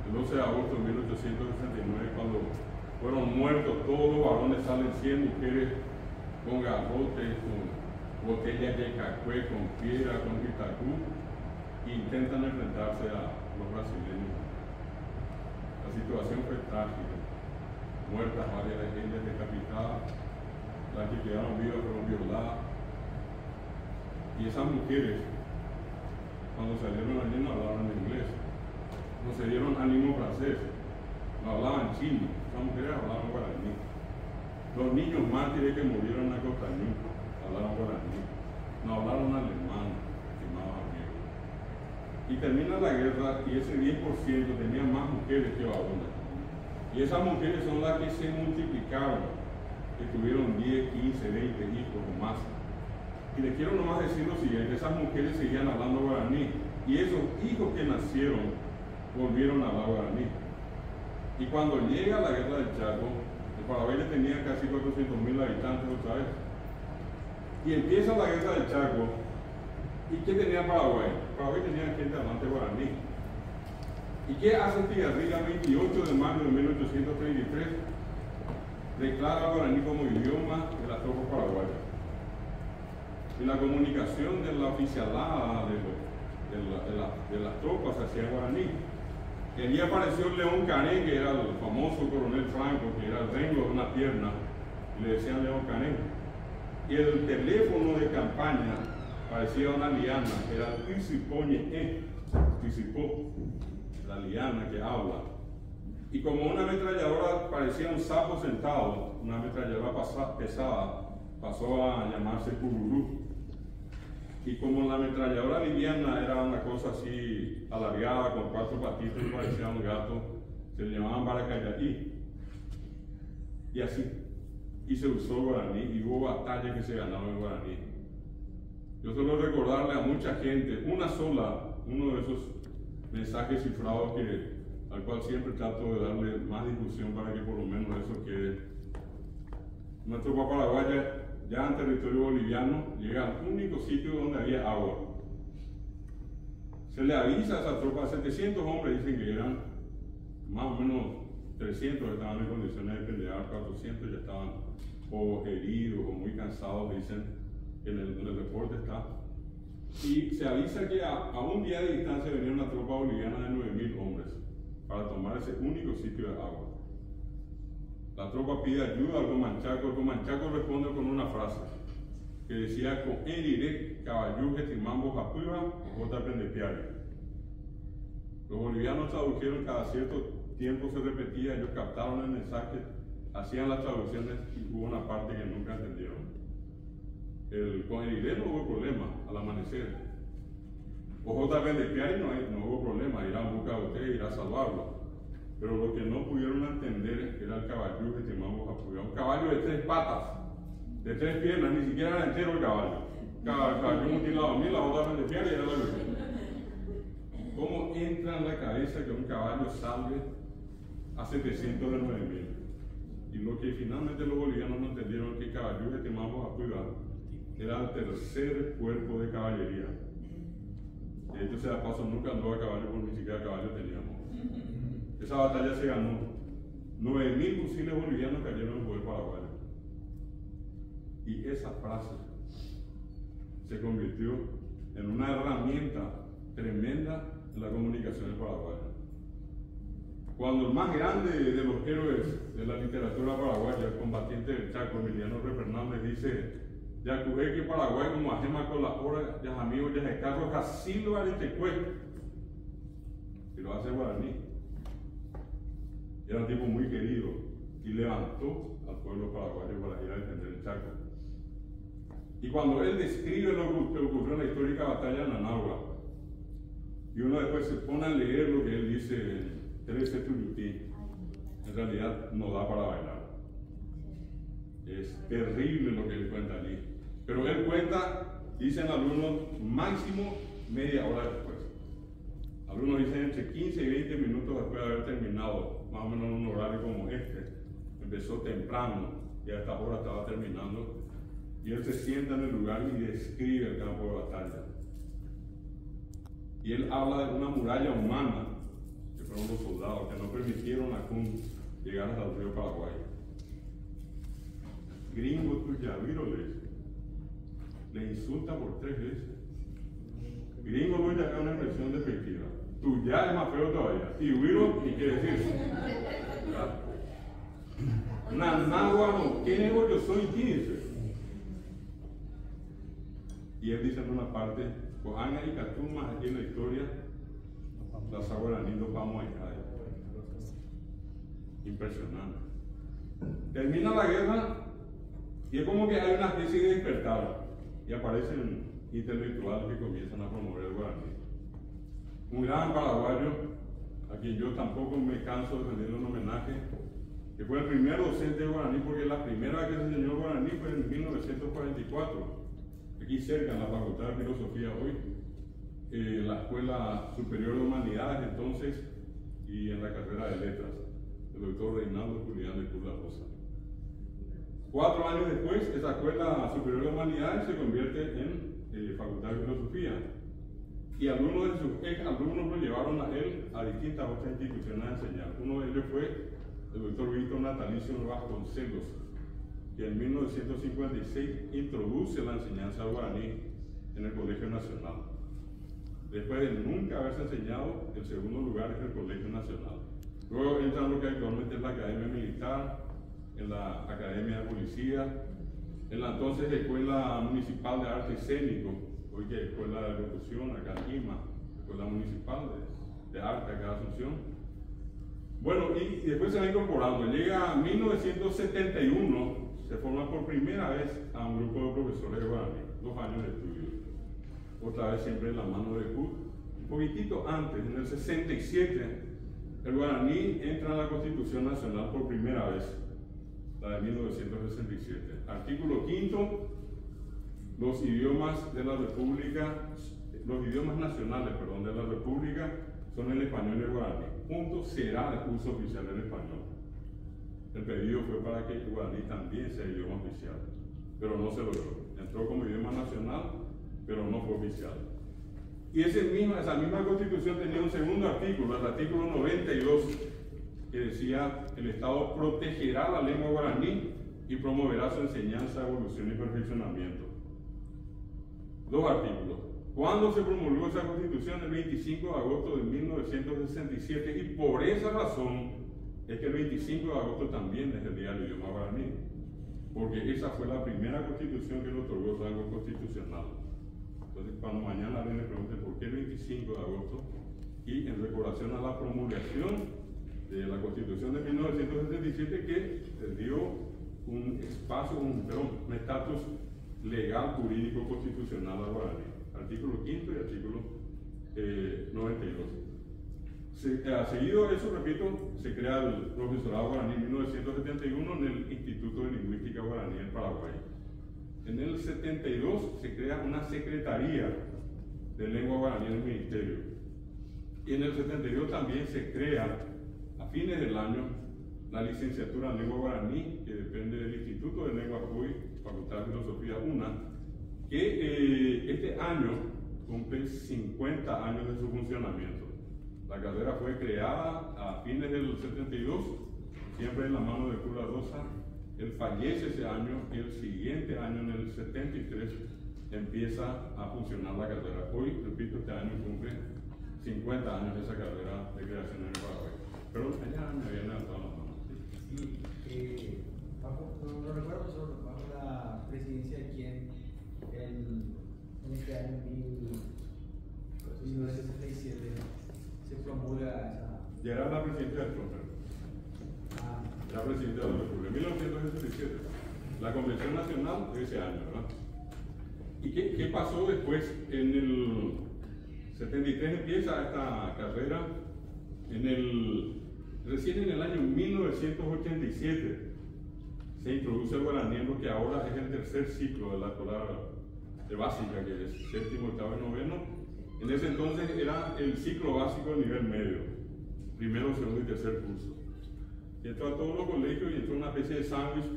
Speaker 2: el 12 de agosto de 1869, cuando fueron muertos todos los varones, salen 100 mujeres con garrotes, con botellas de cacué, con piedra, con pitacú, e intentan enfrentarse a los brasileños. La situación fue trágica, muertas varias gente decapitadas, las que quedaron vivas fueron violadas. Y esas mujeres, cuando salieron allí, no hablaban inglés, no se dieron ánimo francés, no hablaban chino, esas mujeres hablaban guaraní. Los niños mártires que murieron en Acostañú hablaban guaraní, no hablaron alemán, estimados amigos. Y termina la guerra y ese 10% tenía más mujeres que varones. Y esas mujeres son las que se multiplicaron, que tuvieron 10, 15, 20 hijos o más. Y les quiero nomás decir lo siguiente: esas mujeres seguían hablando guaraní, y esos hijos que nacieron volvieron a hablar guaraní. Y cuando llega la guerra del Chaco, el Paraguay ya tenía casi 400.000 habitantes otra vez. Y empieza la guerra del Chaco. ¿Y qué tenía Paraguay? Paraguay tenía gente hablante guaraní. ¿Y qué hace Estigarribia el 28 de mayo de 1833? Declara el guaraní como idioma de las tropas paraguayas. Y la comunicación de la oficialada de las tropas se hacía en guaraní. El día apareció León Cané, que era el famoso coronel Franco, que era el rengo de una pierna, y le decían León Cané. Y el teléfono de campaña parecía una liana, era Tisipoñe, Tisipó, la liana que habla. Y como una ametralladora parecía un sapo sentado, una ametralladora pesada, pasó a llamarse Cururú. Y como la ametralladora liviana era una cosa así alargada, con 4 patitas y parecía un gato, se le llamaban Baracayatí. Y así. Y se usó guaraní, y hubo batallas que se ganaron en guaraní. Yo suelo recordarle a mucha gente uno de esos mensajes cifrados al cual siempre trato de darle más difusión para que por lo menos eso quede. Nuestro tropa paraguaya, ya en territorio boliviano, llega al único sitio donde había agua. Se le avisa a esa tropa, 700 hombres dicen que eran, más o menos 300 estaban en condiciones de pelear, 400 ya estaban o heridos o muy cansados, dicen, en el reporte está. Y se avisa que a un día de distancia venía una tropa boliviana de 9.000 hombres para tomar ese único sitio de agua. La tropa pide ayuda al Comanchaco. El Comanchaco responde con una frase que decía: con Eniré, Caballú, Getimambo, Japuiba, J. Pendepiari. Los bolivianos tradujeron, cada cierto tiempo se repetía, ellos captaron el mensaje, hacían las traducciones y hubo una parte que nunca entendieron. Con Eniré no hubo problema al amanecer. O J. Pendepiari no hubo problema, irá a buscar a usted, irá a salvarlo. Pero lo que no pudieron entender era el caballo que llamamos Japuiba. Un caballo de 3 patas, de 3 piernas, ni siquiera era entero el caballo. Caballo mutilado, ni la otra Pendepiari era la que. ¿Cómo entra en la cabeza que un caballo salve a 700 de 9.000? Y lo que finalmente los bolivianos no entendieron es que el caballo que llamamos Japuiba era el tercer cuerpo de caballería. De hecho, sea paso, nunca andó a caballo porque ni siquiera caballo teníamos. Esa batalla se ganó. 9.000 fusiles bolivianos cayeron en el poder paraguayo. Y esa frase se convirtió en una herramienta tremenda en la comunicación paraguaya. Cuando el más grande de los héroes de la literatura paraguaya, el combatiente del Chaco, Emiliano R. Fernández, dice: ya que Paraguay como ajema con la hora, ya amigos, ya es carro, Casilo Aretecue. Y lo hace guaraní. Era un tipo muy querido y levantó al pueblo paraguayo para ir a defender el Chaco. Y cuando él describe lo que ocurrió en la histórica batalla de Nanagua, y uno después se pone a leer lo que él dice en 13 Tuyutí, en realidad no da para bailar. Es terrible lo que él cuenta allí. Pero él cuenta, dicen algunos, máximo media hora después. Algunos dicen entre 15 y 20 minutos después de haber terminado, más o menos en un horario como este. Empezó temprano y a esta hora estaba terminando. Y él se sienta en el lugar y describe el campo de batalla. Y él habla de una muralla humana, que fueron los soldados, que no permitieron a Kun llegar hasta el río Paraguay. Gringo tuyaviro le insulta por 3 veces. Gringo no ya es una expresión despectiva. Tuyá es más feo todavía. Y huiro, ¿y qué decir? Nanagua no, ¿qué nego yo soy? ¿Quién? Y él dice en una parte: Coanga y Catuma, aquí en la historia, las aguaranidos vamos allá. Impresionante. Termina la guerra y es como que hay una especie de despertar y aparecen intelectuales que comienzan a promover el guaraní. Un gran paraguayo, a quien yo tampoco me canso de rendirle un homenaje, que fue el primer docente de guaraní, porque la primera vez que se enseñó guaraní fue en 1944. y cerca en la Facultad de Filosofía hoy, la Escuela Superior de Humanidades entonces, y en la carrera de Letras, el doctor Reinaldo Julián de Cruz La Rosa. 4 años después, esa Escuela Superior de Humanidades se convierte en Facultad de Filosofía. Y algunos de sus ex-alumnos lo llevaron a él a distintas otras instituciones a enseñar. Uno de ellos fue el doctor Víctor Natalicio Vasconcelos, que en 1956 introduce la enseñanza guaraní en el Colegio Nacional. Después de nunca haberse enseñado, el segundo lugar es el Colegio Nacional. Luego entra en lo que actualmente es la Academia Militar, en la Academia de Policía, en la entonces Escuela Municipal de Arte Escénico, hoy que es Escuela de Locución, acá en IMA, Escuela Municipal de Arte acá en Asunción. Bueno, y después se va incorporando. Llega a 1971, se forma por primera vez a un grupo de profesores de guaraní, 2 años de estudio. Otra vez siempre en la mano de CUT. Un poquitito antes, en el 67, el guaraní entra en la Constitución Nacional por primera vez, la de 1967. Artículo 5, los idiomas de la República, los idiomas nacionales, perdón, de la República son el español y el guaraní. Punto, será de uso oficial el español. El pedido fue para que el guaraní también sea idioma oficial, pero no se logró. Entró como idioma nacional, pero no fue oficial. Y esa misma Constitución tenía un segundo artículo, el artículo 92, que decía: el Estado protegerá la lengua guaraní y promoverá su enseñanza, evolución y perfeccionamiento. 2 artículos. ¿Cuándo se promulgó esa Constitución? El 25 de agosto de 1967, y por esa razón es que el 25 de agosto también es el Día del Idioma Guaraní, porque esa fue la primera Constitución que le otorgó rango constitucional. Entonces, cuando mañana alguien le pregunte por qué el 25 de agosto, y en recordación a la promulgación de la Constitución de 1977, que le dio un espacio, un estatus legal, jurídico, constitucional al guaraní. Artículo 5 y artículo 92. Seguido de eso, repito, se crea el profesorado guaraní en 1971 en el Instituto de Lingüística Guaraní en Paraguay. En el 72 se crea una secretaría de lengua guaraní en el Ministerio. Y en el 72 también se crea, a fines del año, la licenciatura en lengua guaraní, que depende del Instituto de Lengua CUI, Facultad de Filosofía UNA, que este año cumple 50 años de su funcionamiento. La carrera fue creada a fines del 72, siempre en la mano de Cruz La Rosa. Él fallece ese año y el siguiente año, en el 73, empieza a funcionar la carrera. Hoy, repito, este año cumple 50 años de esa carrera de creación en el Paraguay. Pero allá me habían levantado las manos.
Speaker 4: Sí, no recuerdo solo, bajo la presidencia de quién en este año 1967 se promulga esa.
Speaker 2: Ya era la presidenta del Trump. Era presidenta de la República. En 1967, la Convención Nacional de ese año, ¿verdad? ¿Y qué pasó después? En el 73 empieza esta carrera. Recién en el año 1987 se introduce el guaraní en lo que ahora es el tercer ciclo de la escuela de básica, que es 7º, 8º y 9º. En ese entonces era el ciclo básico de nivel medio, 1º, 2º y 3er curso. Y entró a todos los colegios y entró una especie de sándwich.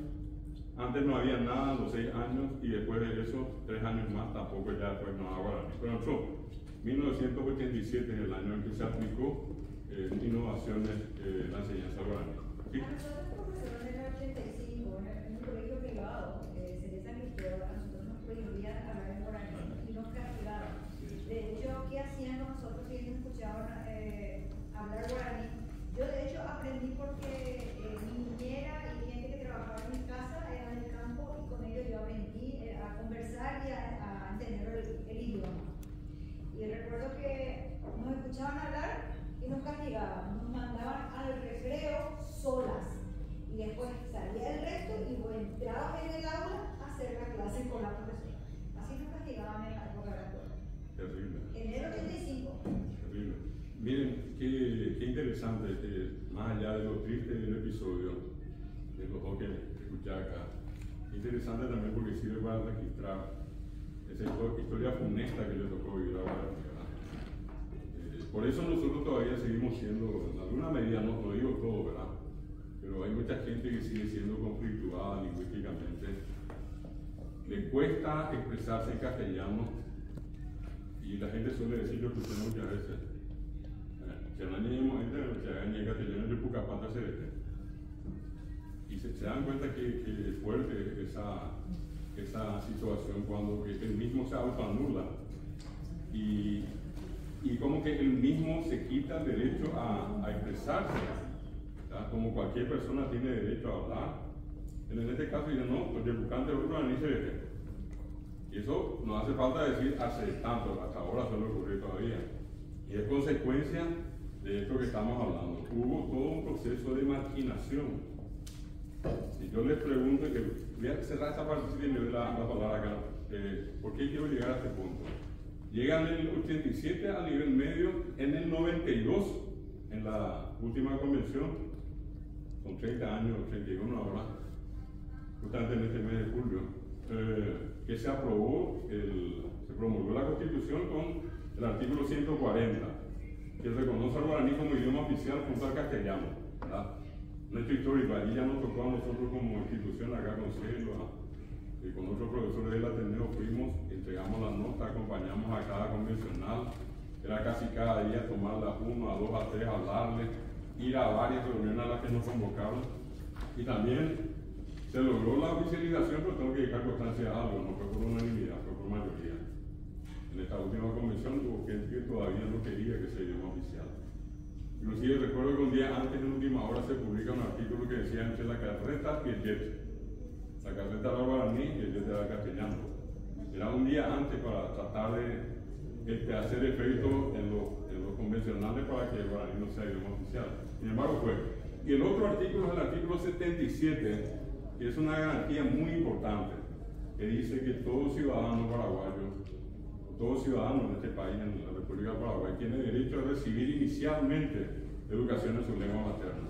Speaker 2: Antes no había nada a los 6 años, y después de eso, 3 años más, tampoco ya después no había guaraní. Pero entró 1987 es el año en que se aplicó innovaciones la enseñanza guaraní. ¿Sí?
Speaker 5: A nosotros, profesores, en el 85, en un colegio privado, Cereza Cristóbal, a nosotros nos prohibían hablar en guaraní y nos castigaban. De hecho, ¿qué hacían nosotros que ellos escuchaban hablar guaraní? Yo, de hecho, aprendí porque mi niñera y gente que trabajaba en mi casa eran del campo, y con ellos yo aprendí a conversar y a entender el idioma. Y recuerdo que nos escuchaban hablar y nos castigaban, nos mandaban al recreo solas, y después salía el resto y entraba en el aula a hacer la clase con la profesora. Así nos castigaban en la época de la escuela.
Speaker 2: Terrible.
Speaker 5: Enero 85.
Speaker 2: Terrible. Miren, qué interesante, más allá de lo triste del episodio, de los dos que escuché acá, interesante también porque sirve para registrar esa historia funesta que le tocó vivir a Guaraní, ¿verdad? Por eso nosotros todavía seguimos siendo, en alguna medida, no digo todo, ¿verdad? Pero hay mucha gente que sigue siendo conflictuada lingüísticamente. Le cuesta expresarse en castellano y la gente suele decir, yo escuché muchas veces, se dan en castellano de Pucapata se ve. Y se dan cuenta que es fuerte esa situación cuando él mismo se autoanula y como que él mismo se quita el derecho a expresarse, ¿verdad? Como cualquier persona tiene derecho a hablar. En este caso dice, no, pues el bucante de otro ni se ve. Y eso no hace falta decir hace tanto, hasta ahora solo ocurrió todavía. Y es consecuencia de esto que estamos hablando. Hubo todo un proceso de marginación. Si yo les pregunto, voy a cerrar esta parte y le doy la palabra acá, ¿por qué quiero llegar a este punto? Llegan en el 87 al nivel medio, en el 92, en la última convención, son 30 años, 81 ahora, justamente en este mes de julio, que se aprobó, se promulgó la Constitución con el artículo 140, que reconoce al guaraní como idioma oficial junto al castellano, ¿verdad? Nuestro histórico, allí ya nos tocó a nosotros como institución acá con Celo, y con otros profesores del Ateneo fuimos, entregamos las notas, acompañamos a cada convencional, era casi cada día tomarlas 1, a 2, a 3, hablarles, ir a varias reuniones a las que nos convocaron, y también se logró la oficialización, pero tengo que dejar constancia de algo, no fue por unanimidad, fue por mayoría. En esta última convención hubo gente que todavía no quería que sea idioma oficial. Inclusive recuerdo que un día antes, en última hora, se publica un artículo que decía entre la carreta y el jet. La carreta era guaraní y el jet era castellano. Era un día antes para tratar de hacer efecto en los convencionales para que el guaraní no sea idioma oficial. Sin embargo fue. Y el otro artículo es el artículo 77, que es una garantía muy importante, que dice que todo ciudadano paraguayo, todo ciudadano en este país, en la República de Paraguay, tiene derecho a recibir inicialmente educación en su lengua materna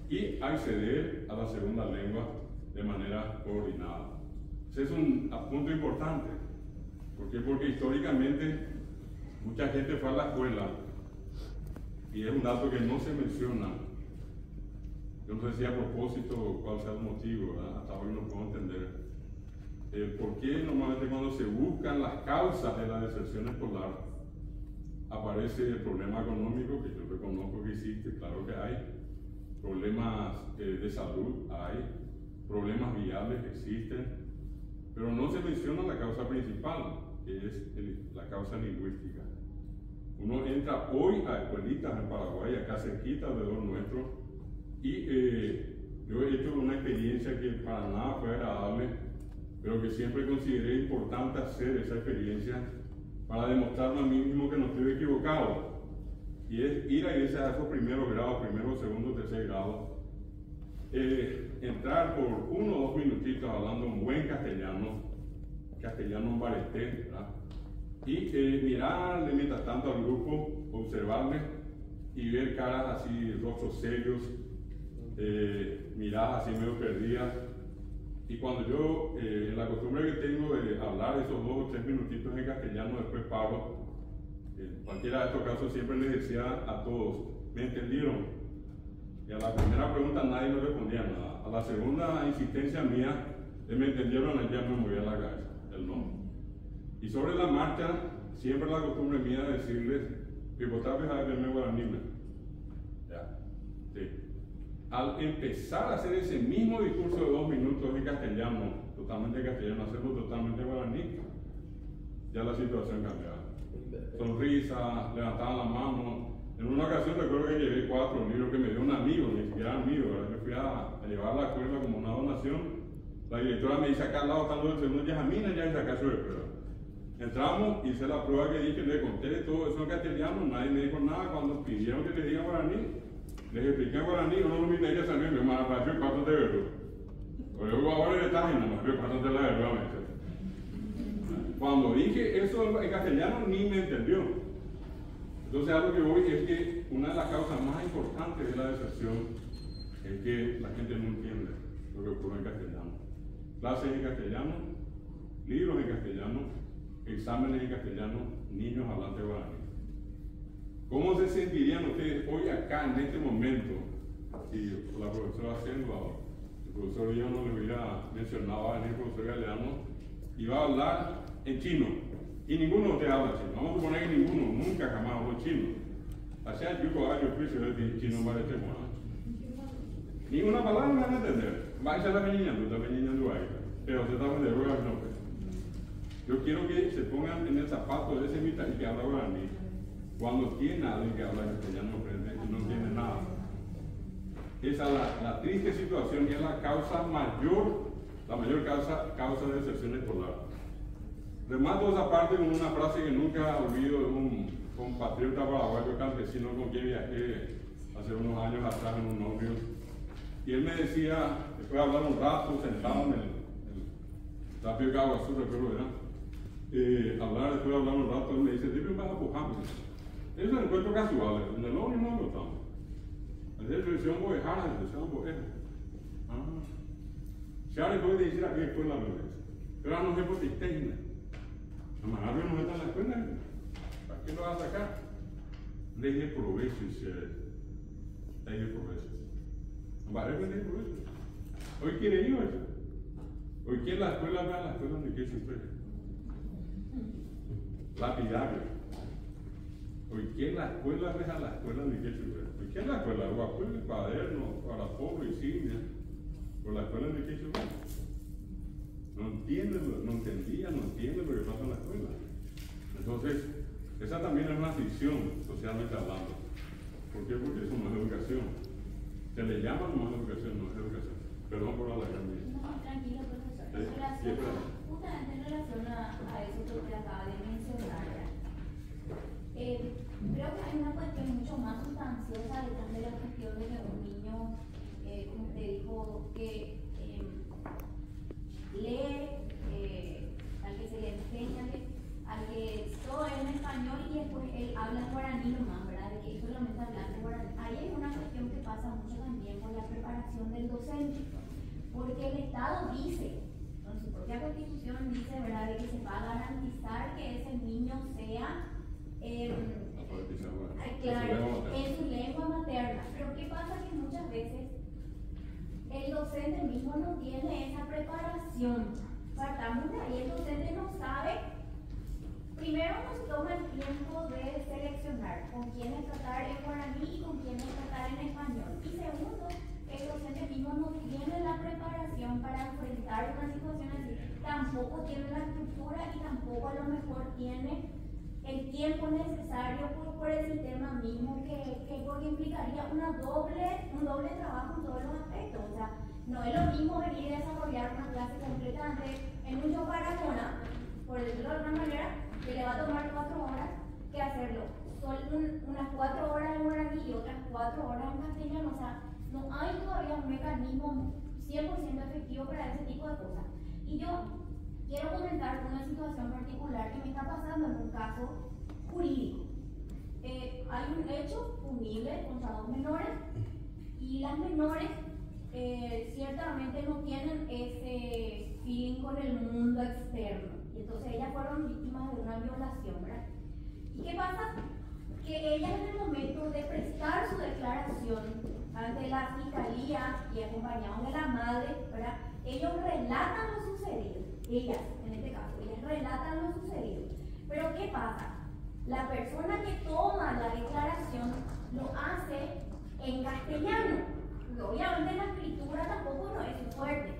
Speaker 2: y acceder a la segunda lengua de manera coordinada. Ese es un punto importante. ¿Por qué? Porque históricamente mucha gente fue a la escuela y es un dato que no se menciona. Yo no sé si a propósito cuál sea el motivo, ¿verdad? Hasta hoy no puedo entender. ¿Por qué normalmente cuando se buscan las causas de la deserción escolar aparece el problema económico, que yo reconozco que existe, claro que hay, problemas de salud hay, problemas viales existen, pero no se menciona la causa principal, que es la causa lingüística. Uno entra hoy a escuelitas en Paraguay, acá cerquita alrededor nuestro, y yo he hecho una experiencia que para nada fue agradable, pero que siempre consideré importante hacer esa experiencia para demostrarme a mí mismo que no estoy equivocado. Y es ir a esos primeros grados, primero, segundo, tercer grado, entrar por 1 o 2 minutitos hablando un buen castellano en bareté, ¿verdad? Y mirarle mientras tanto al grupo, observarle y ver caras así, rostros serios, miradas así medio perdidas. Y cuando yo, la costumbre que tengo de hablar esos 2 o 3 minutitos en castellano, después paro, en cualquiera de estos casos siempre les decía a todos, ¿me entendieron? Y a la primera pregunta nadie me respondía nada. A la segunda insistencia mía, ¿me entendieron? Ya me movía la cabeza, el no. Y sobre la marcha, siempre la costumbre mía de decirles, que votabes a verme guaraní. Ya, sí. Al empezar a hacer ese mismo discurso de 2 minutos en castellano, totalmente castellano, hacerlo totalmente guaraní, ya la situación cambiaba. Sonrisa, levantaban la mano. En una ocasión recuerdo que llevé 4 libros que me dio un amigo, ni siquiera amigo, ¿verdad? Yo fui a llevar a la escuela como una donación. La directora me dice, acá al lado están los del segundo Yajamina, ya es acá su prueba. Entramos, hice la prueba que dije, le conté todo eso en castellano, nadie me dijo nada. Cuando pidieron que les diga guaraní, les expliqué guaraní, uno lo mira y ya salió, me hermana, para yo cuánto te veo. Pero yo ahora le está diciendo, yo cuánto te la veo, cuando dije eso en castellano, ni me entendió. Entonces, a lo que voy es que una de las causas más importantes de la deserción es que la gente no entiende lo que ocurre en castellano. Clases en castellano, libros en castellano, exámenes en castellano, niños hablantes guaraní. ¿Cómo se sentirían ustedes hoy acá en este momento si la profesora Selva, el profesor Villa no le hubiera mencionado a el profesor Galeano, iba a hablar en chino? Y ninguno de ustedes habla chino. Vamos a suponer que ninguno, nunca jamás habló chino. Hacia yo años juicio de chino para este modo. Ni una palabra me van a entender. Vaya la peñiña, ahí. Pero se está de ruedas, no. Yo quiero que se pongan en el zapato de ese mitad que habla guaraní. Cuando tiene alguien que habla castellano frente y no entiende nada. Esa es la triste situación y es la causa mayor, la mayor causa de deserción escolar. Remato esa parte con una frase que nunca olvido de un compatriota paraguayo campesino con quien viajé hace unos años atrás en un novio. Y él me decía, después de hablar un rato, sentado en el tapio de Caguazú, recuerdo, ¿verdad? Después de hablar un rato, él me dice, dime vas a pujarme. Eso es un encuentro casual, en el ovni no lo estamos. Es decisión boejara, es decisión boeja. Si ahora puede decir a qué escuela lo es. Pero ahora no sé por qué técnica. Amarrarme no está en la escuela. ¿Para qué lo vas a sacar? Deje provecho, deje provecho. Vale, deje provecho. Hoy quiere ir eso. Hoy quiere la escuela, vea la escuela donde quiere su lapidario. Hoy quiere la escuela, vea la escuela donde quiere su Hoy quiere la escuela, el cuaderno, para pobre insignia. Por la escuela donde quiere su no entiende lo que pasa en la escuela. Entonces, esa también es una ficción, socialmente hablando. ¿Por qué? Porque eso no es educación. Se le llama nomás educación, no es educación. Perdón por alargarme.
Speaker 6: No, tranquilo, profesor. Justamente en relación a eso que usted acaba de mencionar, creo que hay una cuestión mucho más sustanciosa detrás de la cuestión de que un niño, como usted dijo, que lee, al que se le enseña, al que todo es en español y después él habla en guaraní nomás, ¿verdad? De que solamente habla en guaraní. Ahí hay una cuestión que pasa mucho también por la preparación del docente, porque el Estado dice, en su propia constitución dice, ¿verdad?, de que se va a garantizar que ese niño sea claro, en su lengua materna. Pero ¿qué pasa? Que muchas veces el docente mismo no tiene esa preparación. Partamos de ahí, el docente no sabe, primero no se toma el tiempo de seleccionar con quiénes tratar en guaraní y con quiénes tratar en español. Y segundo, el docente mismo no tiene la preparación para enfrentar una situación así, tampoco tiene la estructura y tampoco a lo mejor tiene el tiempo necesario por el sistema mismo porque implicaría un doble trabajo en todos los aspectos. O sea, no es lo mismo venir a desarrollar una clase completamente en un yoparamona, por decirlo de alguna manera, que le va a tomar 4 horas, que hacerlo unas 4 horas en guaraní y otras 4 horas en castellano. O sea, no hay todavía un mecanismo 100% efectivo para ese tipo de cosas. Y yo quiero comentar una situación particular que me está pasando en un caso jurídico. Hay un hecho punible contra 2 menores y las menores ciertamente no tienen ese feeling con el mundo externo. Y entonces ellas fueron víctimas de una violación, ¿verdad? ¿Y qué pasa? Que ellas en el momento de prestar su declaración ante la fiscalía y acompañados de la madre, ¿verdad?, ellos relatan lo sucedido. Ellas, en este caso, ellas relatan lo sucedido. Pero ¿qué pasa? La persona que toma la declaración lo hace en castellano. Y obviamente la escritura tampoco no es fuerte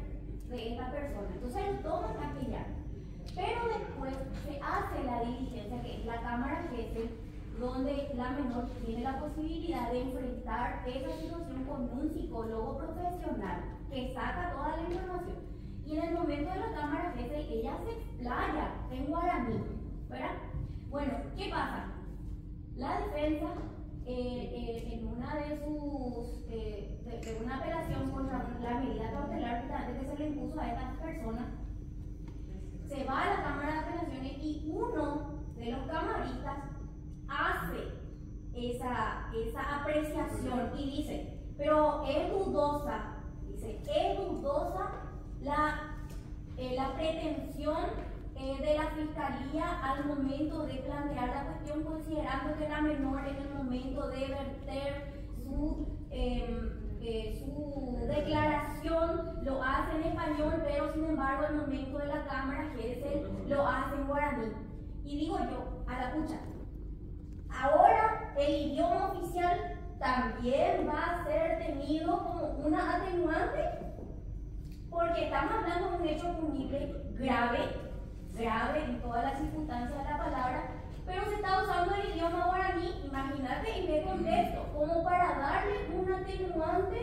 Speaker 6: de esta persona. Entonces lo toma en castellano. Pero después se hace la diligencia, que es la cámara jefe, donde la menor tiene la posibilidad de enfrentar esa situación con un psicólogo profesional que saca toda la información. Y en el momento de la cámara jefe, ella se explaya en guaraní, ¿verdad? Bueno, ¿qué pasa? La defensa, en una de sus, de una apelación contra la medida cautelar que se le impuso a estas personas, se va a la cámara de apelaciones y uno de los camaristas hace esa apreciación y dice, pero es dudosa, la pretensión de la fiscalía al momento de plantear la cuestión, considerando que la menor en el momento de verter su declaración lo hace en español, pero sin embargo al momento de la cámara lo hace en guaraní. Y digo yo, a la pucha, ahora el idioma oficial también va a ser tenido como una atenuante, porque estamos hablando de un hecho punible grave en todas las circunstancias de la palabra, pero se está usando el idioma guaraní, imagínate en qué contexto, como para darle un atenuante,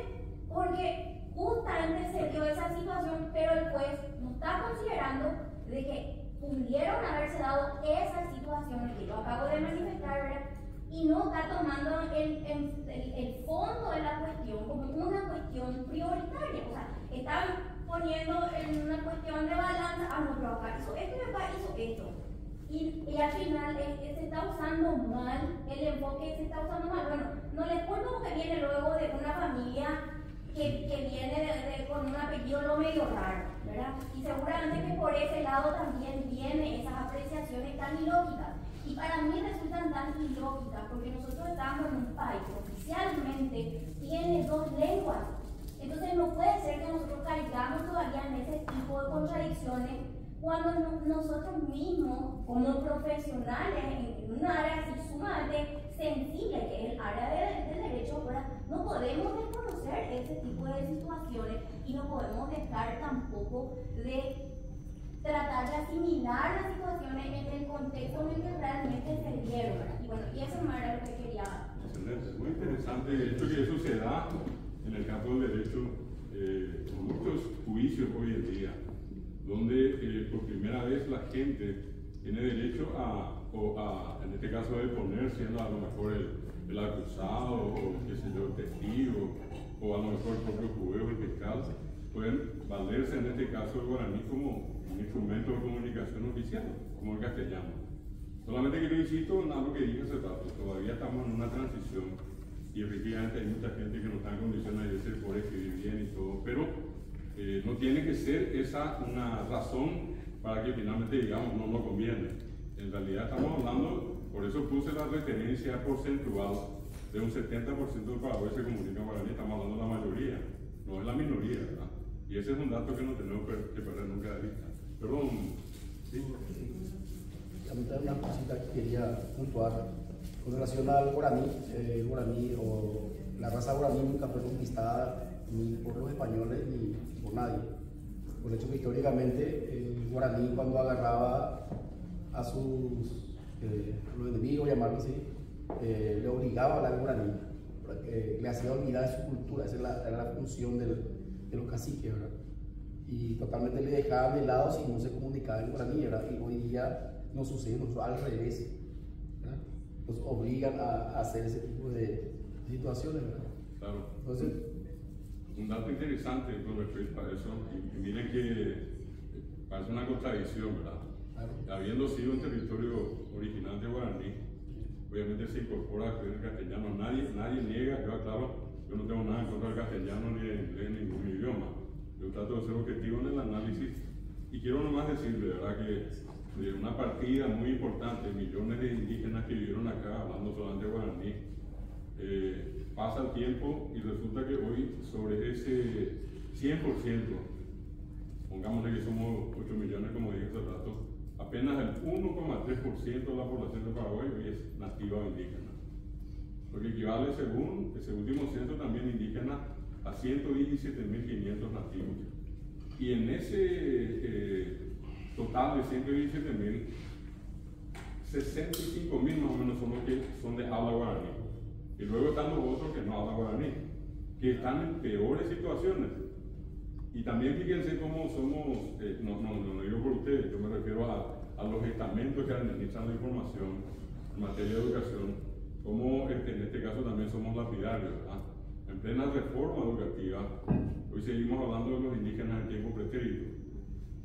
Speaker 6: porque justamente se dio esa situación, pero el juez no está considerando de que pudieron haberse dado esas situaciones que yo acabo de manifestar, ¿verdad? Y no está tomando el fondo de la cuestión como una cuestión prioritaria. O sea, están poniendo en una cuestión de balanza, no, pero acá hizo esto y acá hizo esto. Y al final se está usando mal, el enfoque se está usando mal. Bueno, no les cuento que viene luego de una familia que viene con un apellido lo medio raro, ¿verdad? Y seguramente que por ese lado también vienen esas apreciaciones tan ilógicas. Y para mí resultan tan ilógicas porque nosotros estamos en un país que oficialmente tiene 2 lenguas. Entonces no puede ser que nosotros caigamos todavía en ese tipo de contradicciones cuando nosotros mismos, como profesionales en un área así sumamente sensible que es el área del derecho, ¿verdad? No podemos desconocer ese tipo de situaciones y no podemos dejar tampoco de tratar de asimilar las situaciones en el contexto en el que realmente se dieron, ¿verdad? Y bueno, y eso no era lo que quería.
Speaker 2: Excelente, muy interesante. De hecho, que eso se da en el campo del derecho en muchos juicios hoy en día, donde por primera vez la gente tiene derecho en este caso, de poner, siendo a lo mejor el acusado, o qué sé yo, el testigo, o a lo mejor el propio juez o el fiscal, pueden valerse en este caso el guaraní como un instrumento de comunicación oficial, como el castellano. Solamente que yo insisto en algo que dije hace rato, todavía estamos en una transición y efectivamente hay mucha gente que no está en condiciones de ser por escribir bien y todo, pero no tiene que ser esa una razón para que finalmente digamos no conviene. En realidad estamos hablando, por eso puse la referencia porcentual de un 70% del Paraguay se comunica en guaraní, estamos hablando de la mayoría, no es la minoría, ¿verdad? Y ese es un dato que no tenemos que perder nunca de vista. Perdón. Sí.
Speaker 7: Una cosita que quería puntuar con relación al guaraní. El guaraní o la raza guaraní nunca fue conquistada ni por los españoles ni por nadie. Por el hecho que históricamente el guaraní, cuando agarraba a sus los enemigos, llamarlo así, le obligaba a hablar guaraní, le hacía olvidar su cultura. Esa era la función de los caciques, ¿verdad? Y totalmente le dejaban de lado si no se comunicaba en guaraní, ¿verdad? Y hoy día no sucede, al revés, ¿verdad? Nos obligan a hacer ese tipo de situaciones, ¿verdad?
Speaker 2: Claro.
Speaker 7: Entonces,
Speaker 2: un dato interesante con respecto a eso, y miren que parece una contradicción, ¿verdad?
Speaker 7: claro.
Speaker 2: Habiendo sido un territorio original de guaraní, obviamente se incorpora el castellano. Nadie niega, yo aclaro, yo no tengo nada en contra del castellano ni de inglés ni ningún idioma. Yo trato de ser objetivo en el análisis y quiero nomás decirle, ¿verdad?, que de una partida muy importante, millones de indígenas que vivieron acá, hablando solamente guaraní, pasa el tiempo y resulta que hoy sobre ese 100%, pongámosle que somos 8 millones como dije hace rato, apenas el 1,3% de la población de Paraguay hoy es nativa o indígena. Lo que equivale, según ese último censo también indígena, a 117.500 nativos. Y en ese total de 117.000, 65.000 más o menos son los que son de habla guaraní. Y luego están los otros que no hablan guaraní, que están en peores situaciones. Y también fíjense cómo somos, no digo por ustedes, yo me refiero a los estamentos que administran la información en materia de educación, como en este caso también somos lapidarios, ¿verdad? En plena reforma educativa, hoy seguimos hablando de los indígenas en tiempo pretérito.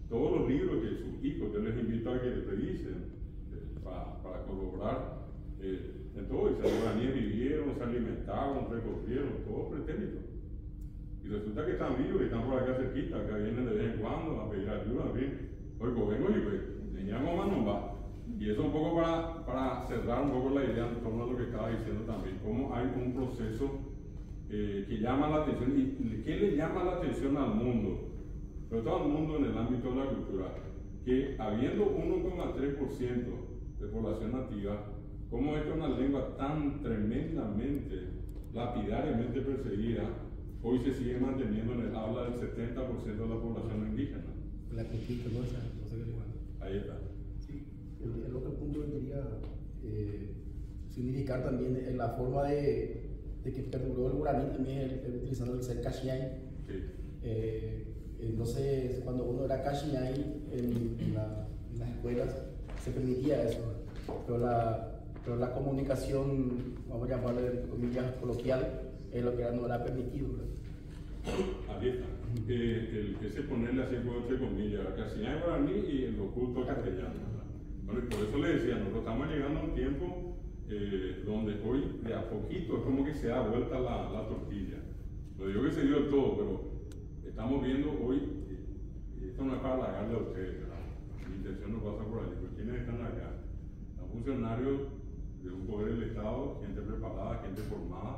Speaker 2: Todos los libros que sus hijos, yo les invito a que revisen para corroborar en todo, y los guaraníes vivieron, se alimentaron, recorrieron, todo pretérito. Y resulta que están vivos y están por acá cerquita, acá vienen de vez en cuando a pedir ayuda, bien. Hoy vengo y pues, Ñamo Manomba, y eso un poco para cerrar un poco la idea en torno a lo que estaba diciendo también, cómo hay un proceso que llama la atención, y ¿qué le llama la atención al mundo? Pero todo el mundo en el ámbito de la cultura, que habiendo 1,3% de población nativa, cómo es que una lengua tan tremendamente, lapidariamente perseguida, hoy se sigue manteniendo en el habla del 70% de la población indígena.
Speaker 7: La conquista, no sé qué le mando.
Speaker 2: Ahí está.
Speaker 7: Sí, el otro punto que quería significar también es la forma de que perduró el guaraní también utilizando el ser cachiay.
Speaker 2: Sí.
Speaker 7: Entonces, cuando uno era cachiay en las escuelas, se permitía eso, pero la comunicación, vamos a llamarle entre comillas coloquial, es lo que no era permitido, ¿verdad?
Speaker 2: Ahí está. Ese ponerle así entre comillas, castellano guaraní y el oculto castellano. Bueno, y por eso le decía, nosotros estamos llegando a un tiempo donde hoy de a poquito es como que se da vuelta la tortilla. Lo digo que se dio todo, pero estamos viendo hoy, esto no es para halagarle a ustedes, ¿verdad? Mi intención no pasa por allí, pero ¿quiénes están acá? Los funcionarios de un poder del Estado, gente preparada, gente formada,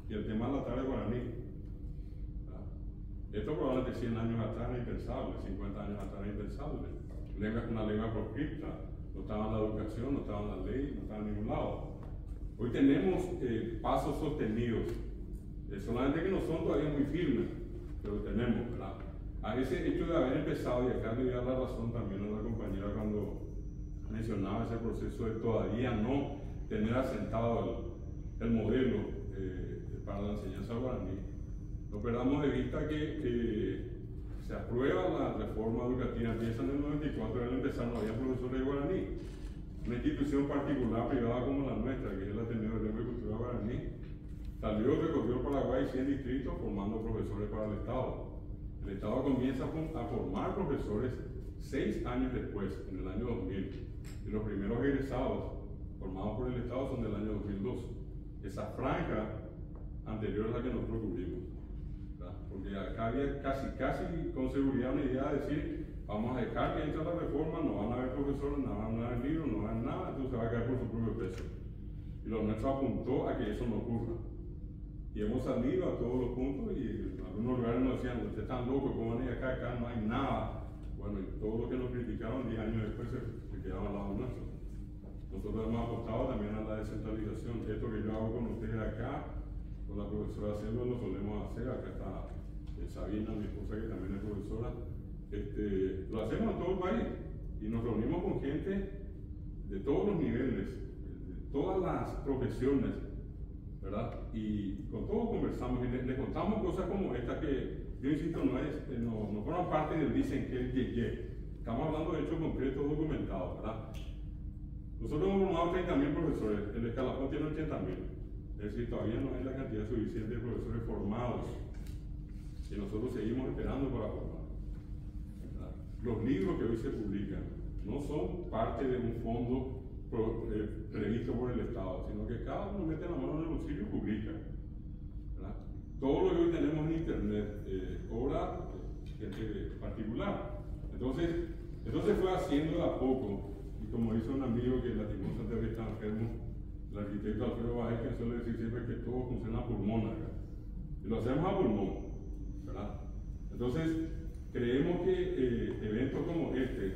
Speaker 2: y el tema de la tarde guaraní. Esto probablemente 100 años atrás era impensable, 50 años atrás era impensable. Una lengua proscripta, no estaba en la educación, no estaba en la ley, no estaba en ningún lado. Hoy tenemos pasos sostenidos, solamente que no son todavía muy firmes, pero tenemos, ¿verdad? A ese hecho de haber empezado, y acá le voy a dar la razón también a la compañera cuando mencionaba ese proceso de todavía no tener asentado el modelo para la enseñanza guaraní, no perdamos de vista que se aprueba la reforma educativa, empieza en el 94, al empezar no había profesores de guaraní. Una institución particular privada como la nuestra, que es el Ateneo de Lengua y Cultura Guaraní, salió, recorrió Paraguay 100 distritos formando profesores para el Estado. El Estado comienza a formar profesores 6 años después, en el año 2000, y los primeros egresados formados por el Estado son del año 2002. Esa franja anterior es la que nosotros cubrimos, ¿verdad? Porque acá había casi con seguridad una idea de decir, vamos a dejar que entre la reforma, no van a haber profesores, no van a haber libros, no van a haber nada, entonces se va a caer por su propio peso. Y lo nuestro apuntó a que eso no ocurra. Y hemos salido a todos los puntos y en algunos lugares nos decían, ustedes están locos, ¿cómo van a ir acá? Acá no hay nada. Bueno, y todo lo que nos criticaron 10 años después se quedaban al lado nuestro. Nosotros hemos apostado también a la descentralización. Esto que yo hago con ustedes acá, con la profesora Selva, lo solemos hacer. Acá está Sabina, mi esposa, que también es profesora. Lo hacemos en todo el país y nos reunimos con gente de todos los niveles, de todas las profesiones, ¿verdad? Y con todos conversamos y les contamos cosas como esta que, yo insisto, no forman parte del dicen que el ye. Estamos hablando de hechos concretos documentados, ¿verdad? Nosotros hemos formado 30.000 profesores, el escalafón tiene 80.000. Es decir, todavía no hay la cantidad suficiente de profesores formados y nosotros seguimos esperando para formar, ¿verdad? Los libros que hoy se publican no son parte de un fondo previsto por el Estado, sino que cada uno mete la mano en el bolsillo y publica, ¿verdad? Todo lo que hoy tenemos en internet, obra gente particular. Entonces fue haciendo de a poco, y como dice un amigo que lastimosamente hoy está enfermo, el arquitecto Alfredo Bajé, que suele decir siempre que todo funciona a pulmón acá, y lo hacemos a pulmón, ¿verdad? Entonces creemos que eventos como este,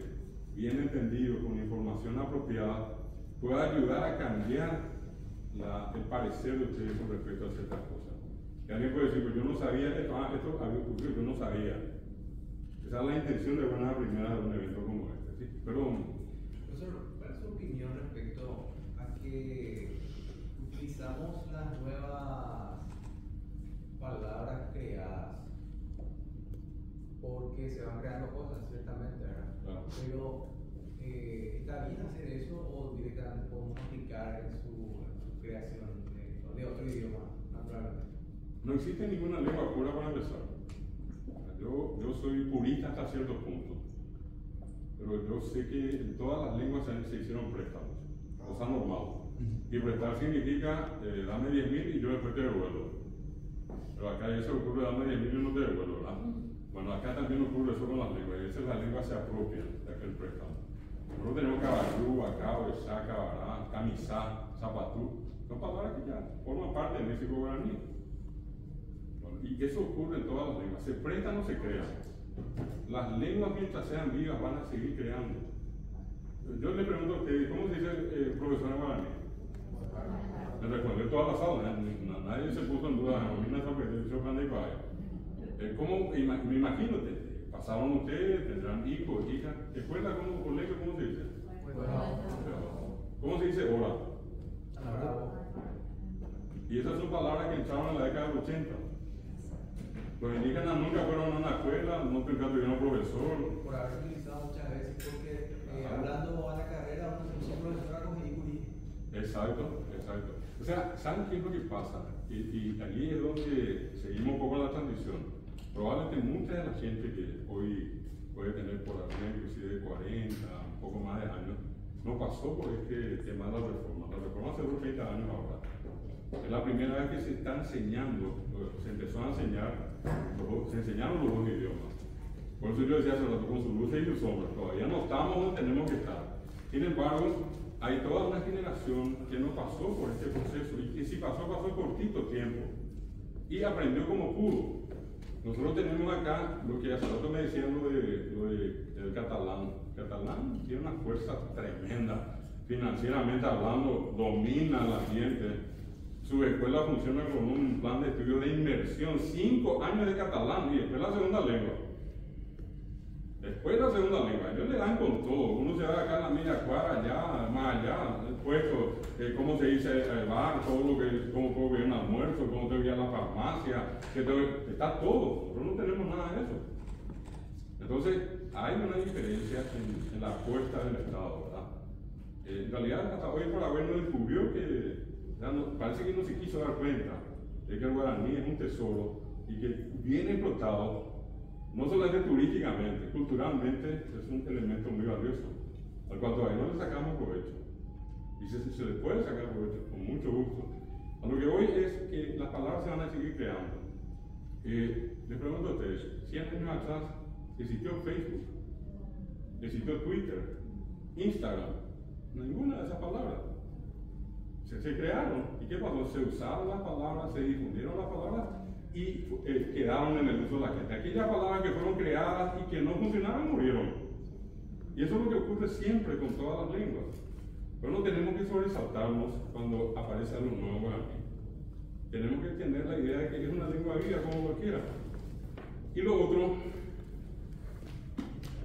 Speaker 2: bien entendidos, con información apropiada, puede ayudar a cambiar el parecer de ustedes con respecto a ciertas cosas. Y alguien puede decir, pues yo no sabía esto había ocurrido, yo no sabía. Esa es la intención de una primera de un evento como este, ¿sí? Pero,
Speaker 4: profesor, ¿cuál es su opinión respecto a que utilizamos las nuevas palabras creadas? Porque se van creando cosas, ciertamente, ¿verdad? Claro. Pero ¿está bien hacer eso o directamente podemos aplicar en su creación de otro idioma, naturalmente?
Speaker 2: No existe ninguna lengua pura para empezar. Yo soy purista hasta cierto punto, pero yo sé que en todas las lenguas se hicieron préstamos, cosa normal. Y prestar significa, dame 10.000 y yo después te devuelvo. Pero acá ya se ocurre, dame 10.000 y no te devuelvo, ¿verdad? Bueno, acá también ocurre eso con las lenguas, y a veces las lenguas se apropian de aquel préstamo. Nosotros tenemos caballo, acá, oesá, cabará, camisá, zapatú. Son palabras que ya forman parte del léxico guaraní. Y eso ocurre en todas las lenguas. Se presta o no se crea. Las lenguas, mientras sean vivas, van a seguir creando. Yo le pregunto a ustedes, ¿cómo se dice profesor en guaraní? Me respondió todas las aulas, nadie se puso en duda. ¿Cómo? Me imagino, pasaron ustedes, tendrán hijos, hijas. ¿Escuela como colegio, cómo se dice? ¿Cómo se dice hora? Y esas son palabras que entraron en la década del 80. Los indígenas nunca fueron a una escuela, nunca tuvieron un profesor.
Speaker 4: Por haber utilizado muchas veces, porque hablando a la carrera, uno se profesora con Jiricurí.
Speaker 2: Exacto, exacto. O sea, ¿saben qué es lo que pasa? Y allí es donde seguimos un poco en la transición. Probablemente mucha de la gente que hoy puede tener por arriba inclusive 40, un poco más de años, no pasó por este tema de la reforma. La reforma hace 30 años ahora. Es la primera vez que se está enseñando, se empezó a enseñar, se enseñaron los dos idiomas. Por eso yo decía hace rato, con sus luces y sus sombras, todavía no estamos donde tenemos que estar. Sin embargo, hay toda una generación que no pasó por este proceso y que si pasó, pasó cortito tiempo y aprendió como pudo. Nosotros tenemos acá lo que hace rato me decían del catalán. El catalán tiene una fuerza tremenda, financieramente hablando, domina la gente. Su escuela funciona con un plan de estudio de inmersión, 5 años de catalán y después la segunda lengua. Después la segunda lengua, ellos le dan con todo. Uno se va acá a la media cuadra, allá, más allá, el puesto, cómo se dice el bar, todo lo que, cómo puedo ver un almuerzo, cómo tengo que ir a la farmacia, está todo. Nosotros no tenemos nada de eso. Entonces, hay una diferencia en la apuesta del Estado, ¿verdad? En realidad, hasta hoy por haber nos descubrió que parece que no se quiso dar cuenta de que el guaraní es un tesoro y que bien explotado, no solamente turísticamente, culturalmente es un elemento muy valioso, al cual todavía no le sacamos provecho. Y se le puede sacar provecho con mucho gusto. A lo que voy es que las palabras se van a seguir creando. Les pregunto a ustedes, 100 años atrás existió Facebook, existió Twitter, Instagram, ninguna de esas palabras. Se crearon. ¿Y qué pasó? Se usaron las palabras, se difundieron las palabras y quedaron en el uso de la gente. Aquellas palabras que fueron creadas y que no funcionaron murieron. Y eso es lo que ocurre siempre con todas las lenguas. Pero no tenemos que sobresaltarnos cuando aparece algo nuevo aquí. Tenemos que tener la idea de que es una lengua viva como cualquiera. Y lo otro,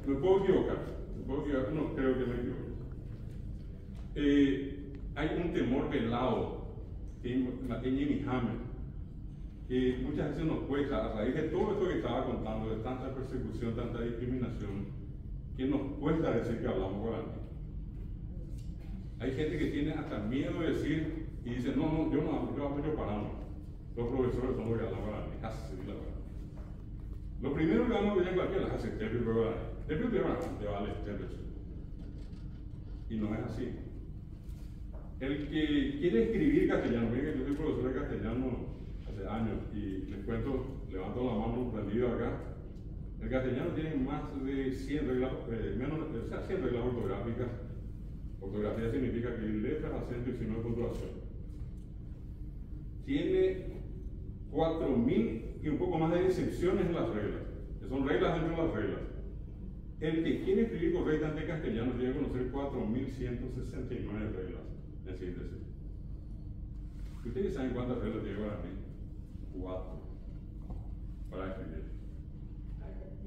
Speaker 2: me puedo equivocar, no creo que me equivoque. Hay un temor velado en Ñemijame, que muchas veces nos cuesta, a raíz de todo esto que estaba contando, de tanta persecución, tanta discriminación, que nos cuesta decir que hablamos guaraní. Hay gente que tiene hasta miedo de decir, y dice, no, yo no hablo, yo hablo yoparano. Los profesores son los que hablan guaraní, así la verdad. Lo primero que vamos a ver en cualquiera es hacer tepi guaraní. Tepi guaraní, te vale, y no es así. El que quiere escribir castellano, miren que yo soy profesor de castellano hace años y les cuento, levanto la mano prendido acá. El castellano tiene más de 100 reglas, 100 reglas ortográficas. Ortografía significa que letras, acento y signo de puntuación. Tiene 4.000 y un poco más de excepciones en las reglas, que son reglas dentro de las reglas. El que quiere escribir correctamente castellano tiene que conocer 4.169 reglas. En síntesis. ¿Ustedes saben cuántas reglas tiene guaraní? 4 para escribir.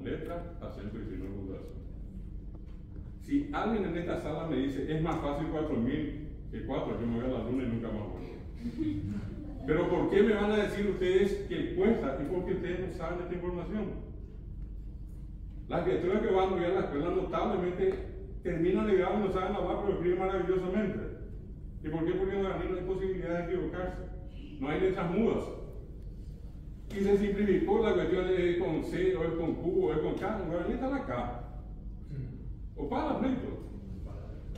Speaker 2: Letra, acento y signo de puntuación. Si alguien en esta sala me dice es más fácil 4.000 que 4, yo me voy a la luna y nunca más vuelvo. Pero ¿por qué me van a decir ustedes que cuesta? Y porque ustedes no saben esta información. Las criaturas que van a estudiar a la escuela notablemente terminan de grado y no saben hablar, pero escriben maravillosamente. ¿Y por qué? Porque en guaraní no hay posibilidad de equivocarse. No hay letras mudas. Y se simplificó la cuestión de con C, o es con Q, o es con K. En guaraní está la K. O para la pleito.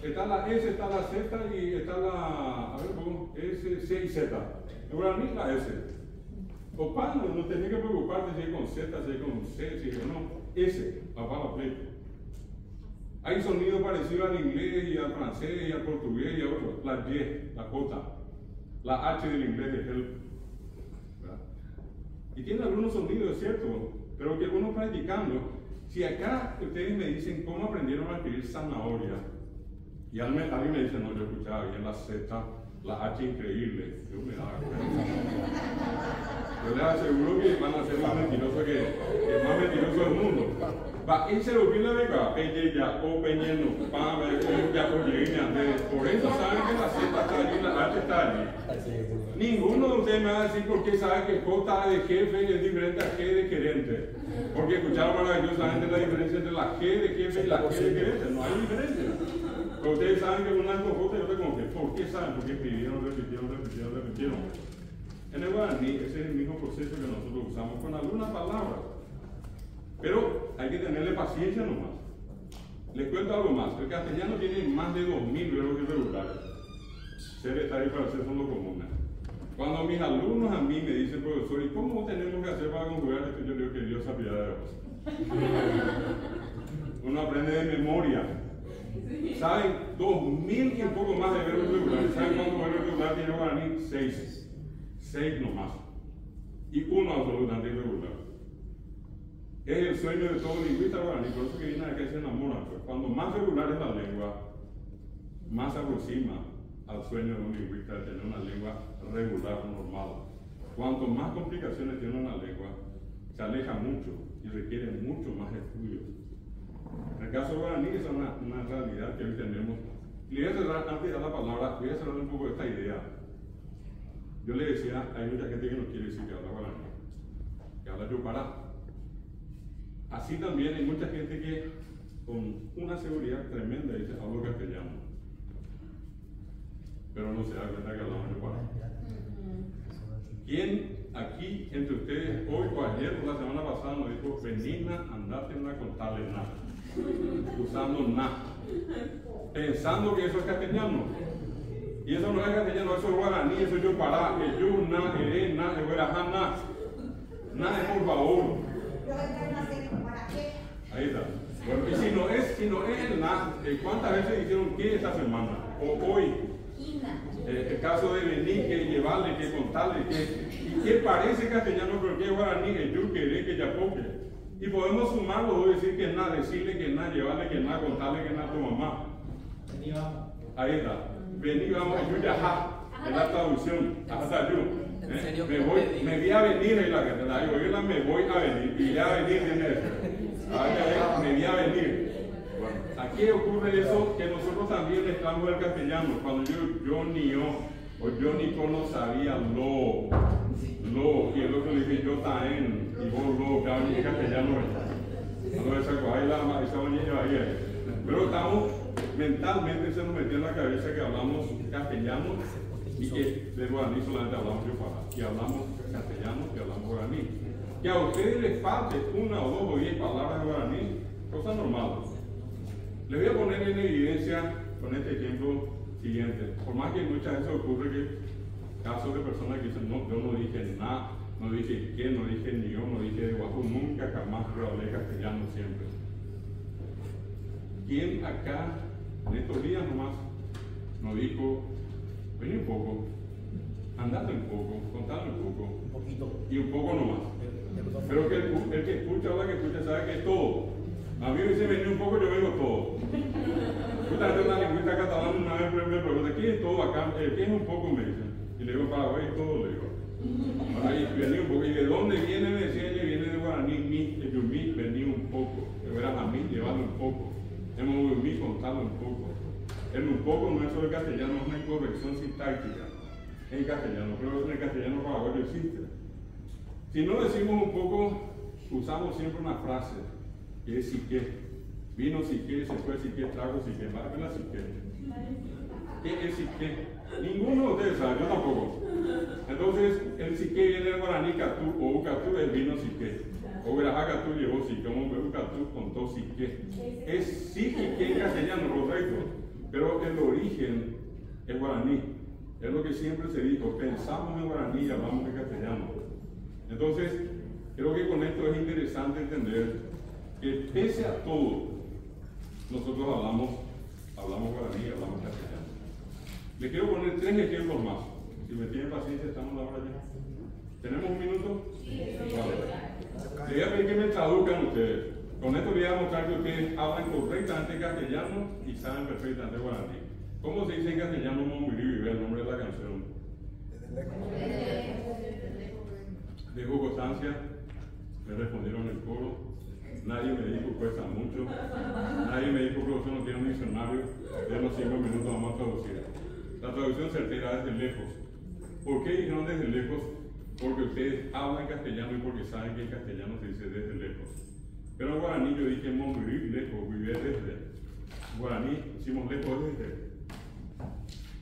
Speaker 2: Está la S, está la Z y está la. A ver, ¿cómo? S, C y Z. En guaraní la S. O para, no tenés que preocuparte si es con Z, si es con C, si es con no. S, para la pleito. Hay sonidos parecidos al inglés y al francés y al portugués y a otros. La Y, la J, la H del inglés es help. ¿Verdad? Y tiene algunos sonidos, es cierto, pero que uno practicando. Si acá ustedes me dicen cómo aprendieron a escribir zanahoria, y alguien me dice, no, yo escuchaba bien la Z, la H increíble, yo me daba cuenta. Yo les aseguro que van a ser más mentirosos que el más mentiroso del mundo. Va, y se lo pide de acá, peñella o peñeno, ya por eso saben que la Z está allí, la H está allí. Ninguno de ustedes me va a decir por qué sabe que J de jefe es diferente a G de gerente. Porque escucharon maravillosamente la diferencia entre la G de jefe y la G de gerente. No hay diferencia. Pero ustedes saben que una es con J y otra con G. ¿Por qué saben? Porque repitieron. En el guaraní ese es el mismo proceso que nosotros usamos con algunas palabras. Pero hay que tenerle paciencia nomás. Les cuento algo más. El castellano tiene más de 2000 verbos irregulares. Ser, estar y parecer son lo comunes. Cuando mis alumnos a mí me dicen, profesor, ¿y cómo tenemos que hacer para conjugar esto? Yo digo que Dios ha piedad de vos. Uno aprende de memoria. ¿Saben? 2000 y un poco más de verbos irregulares. ¿Saben cuántos verbos irregulares tiene guaraní? 6. 6 nomás. Y uno absolutamente irregular. Es el sueño de todo lingüista guaraní, por eso que viene acá y se enamoran. Pues. Cuando más regular es la lengua, más se aproxima al sueño de un lingüista de tener una lengua regular, normal. Cuanto más complicaciones tiene una lengua, se aleja mucho y requiere mucho más estudios. En el caso guaraní es una realidad que hoy tenemos. Y le voy a cerrar, antes de dar la palabra, voy a cerrar un poco esta idea. Yo le decía, hay mucha gente que no quiere decir que habla guaraní, que habla yopará. Así también hay mucha gente que con una seguridad tremenda dice, hablo castellano. Pero no se da cuenta que hablamos yopará. ¿Quién aquí entre ustedes hoy o ayer o la semana pasada nos dijo, venina, andate a contarle nada? Usando nada. Pensando que eso es castellano. Y eso no es castellano, eso es guaraní, eso es yopará, es yuna, ere, na, es guarajá, na. Na es por favor. Ahí está. Bueno, y si no es el na, ¿cuántas veces dijeron qué esta semana? O hoy. El caso de venir, que llevarle, que contarle, que parece castellano, pero que es guaraní, que yo queré, que yapoque. Y podemos sumarlo y decir que nada, decirle que nada, llevarle que nada, contarle que nada a tu mamá. Ahí está. Vení, vamos, yo ya, es la traducción, hasta yo. Me voy a venir en la catedral, yo me voy a venir, y ya venir en eso. Me voy a venir. Aquí ocurre eso que nosotros también mezclamos el castellano. Cuando yo ni no sabía lo, y el otro le dije yo taen, y vos lo, claro, en castellano. Pero estamos mentalmente, se nos metió en la cabeza que hablamos castellano y que de guaraní solamente hablamos yopará, que hablamos castellano, que hablamos guaraní. Que a ustedes les falte una o dos o 10 palabras de guaraní, cosa normal. Les voy a poner en evidencia con este ejemplo siguiente. Por más que muchas veces ocurre que casos de personas que dicen, no, yo no dije nada, no dije qué, no dije ni yo, no dije de guapo, nunca jamás, pero hablé castellano siempre. ¿Quién acá, en estos días nomás, nos dijo, vení un poco, andate un poco, contale un poco,
Speaker 7: Un poquito.
Speaker 2: y un poco nomás? Pero que el que escucha o la que escucha sabe que es todo. A mí me dice venir un poco, yo vengo todo. Justamente una lingüista catalana una vez me pregunta, ¿qué es todo acá? ¿Qué es un poco? Me dicen. Y le digo, Paraguay es todo, le digo. Ahora, vení un poco. ¿Y de dónde viene? Me decía ella, viene de guaraní, mi, vení un poco. Que verás a mí, llevarlo un poco. Hemos mi, contarlo un poco. El un poco no es solo el castellano, es una incorrección sintáctica en castellano, pero en el castellano paraguayo existe. Si no decimos un poco, usamos siempre una frase. Que es sique, vino sique, se fue sique, trago sique, bárbela sique. ¿Qué es sique? Ninguno de ustedes sabe, yo tampoco. Entonces, el sique viene del guaraní catú, o ucatú es vino sique, o grajá catú llevó sique, como ucatú contó sique. Es sique en castellano, correcto, pero el origen es guaraní. Es lo que siempre se dijo, pensamos en guaraní y hablamos en castellano. Entonces, creo que con esto es interesante entender que pese a todo, nosotros hablamos guaraní, hablamos castellano. Le quiero poner 3 ejemplos más. Si me tienen paciencia, estamos a la hora ya. ¿Tenemos un minuto? Sí. Vale. Le voy a pedir que me traduzcan ustedes. Con esto les voy a mostrar que ustedes hablan correctamente castellano y saben perfectamente guaraní. ¿Cómo se dice en castellano Mombirí? Ve el nombre de la canción. Dejo constancia, me respondieron el coro. Nadie me dijo cuesta mucho. Nadie me dijo que usted no tiene un diccionario. De los 5 minutos vamos a traducir. La traducción certera es desde lejos. ¿Por qué dijeron desde lejos? Porque ustedes hablan castellano y porque saben que en castellano se dice desde lejos. Pero en guaraní yo dije vivir lejos, vivir desde. En guaraní decimos lejos desde.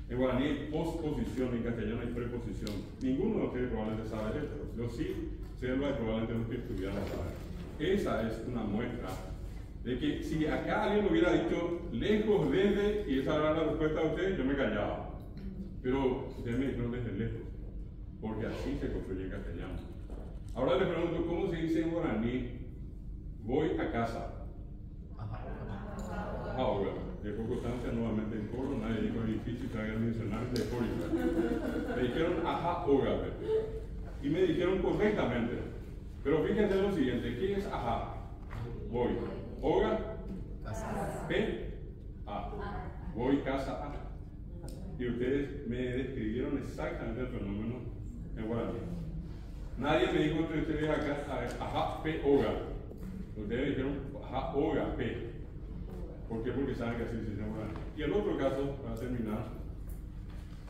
Speaker 2: En guaraní hay posposición, en castellano hay preposición. Ninguno de ustedes probablemente sabe esto. Yo sí sé lo que probablemente los que estudiaron saben. Esa es una muestra de que si acá alguien hubiera dicho lejos desde y esa era la respuesta de ustedes, yo me callaba. Pero ustedes me dijeron desde lejos, porque así se construye en castellano. Ahora les pregunto, ¿cómo se dice en guaraní? Voy a casa. Ahora, dejó constancia nuevamente en coro, nadie dijo edificio, traigan el diccionario de código. Me dijeron ajá, ógame. Y me dijeron correctamente. Pero fíjense lo siguiente, ¿qué es ajá? Voy. Oga, P, A. Voy casa A. Y ustedes me describieron exactamente el fenómeno en guaraní. Nadie me dijo entre ustedes acá, ajá, P, oga. Ustedes dijeron, ajá, oga, P. ¿Por qué? Porque saben que así se llama guaraní. Y el otro caso, para terminar,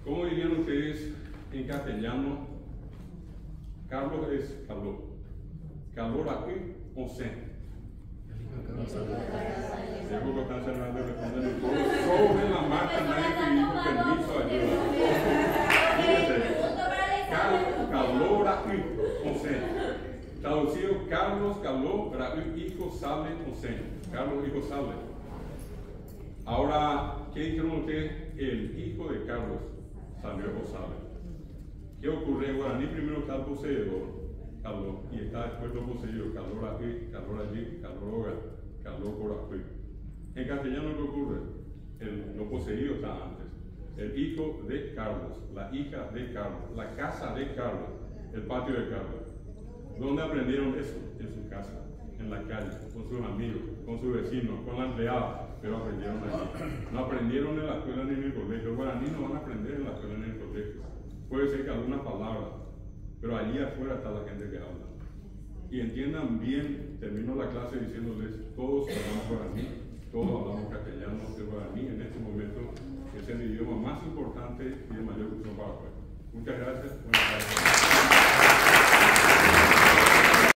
Speaker 2: ¿cómo dirían ustedes en castellano? Carlos es Carlos. Carlos aquí, once. Dejo constancia no de responder el coro. Sobre la marcha nadie pidió permiso, ayuda. Carlos Raúl, once. Traducido, Carlos Raúl, hijo sale, once. Carlos, hijo sale. Ahora, ¿qué dijeron ustedes? El hijo de Carlos salió o sale. ¿Qué ocurre en guaraní? Primero está el poseedor, Carlos, y está después lo poseído, Carlos aquí, Carlos allí, Carlos hogar, Carlos por aquí. En castellano, ¿qué ocurre? Lo poseído está antes. El hijo de Carlos, la hija de Carlos, la casa de Carlos, el patio de Carlos. ¿Dónde aprendieron eso? En su casa, en la calle, con sus amigos, con sus vecinos, con la empleada, pero aprendieron allí. No aprendieron en la escuela ni en el colegio. Guaraní no van a aprender en la escuela ni en el colegio. Puede ser que algunas palabras, pero allí afuera está la gente que habla. Y entiendan bien, termino la clase diciéndoles, todos hablamos guaraní, todos hablamos castellano. El guaraní en este momento es el idioma más importante y de mayor uso para afuera. Muchas gracias. Buenas tardes.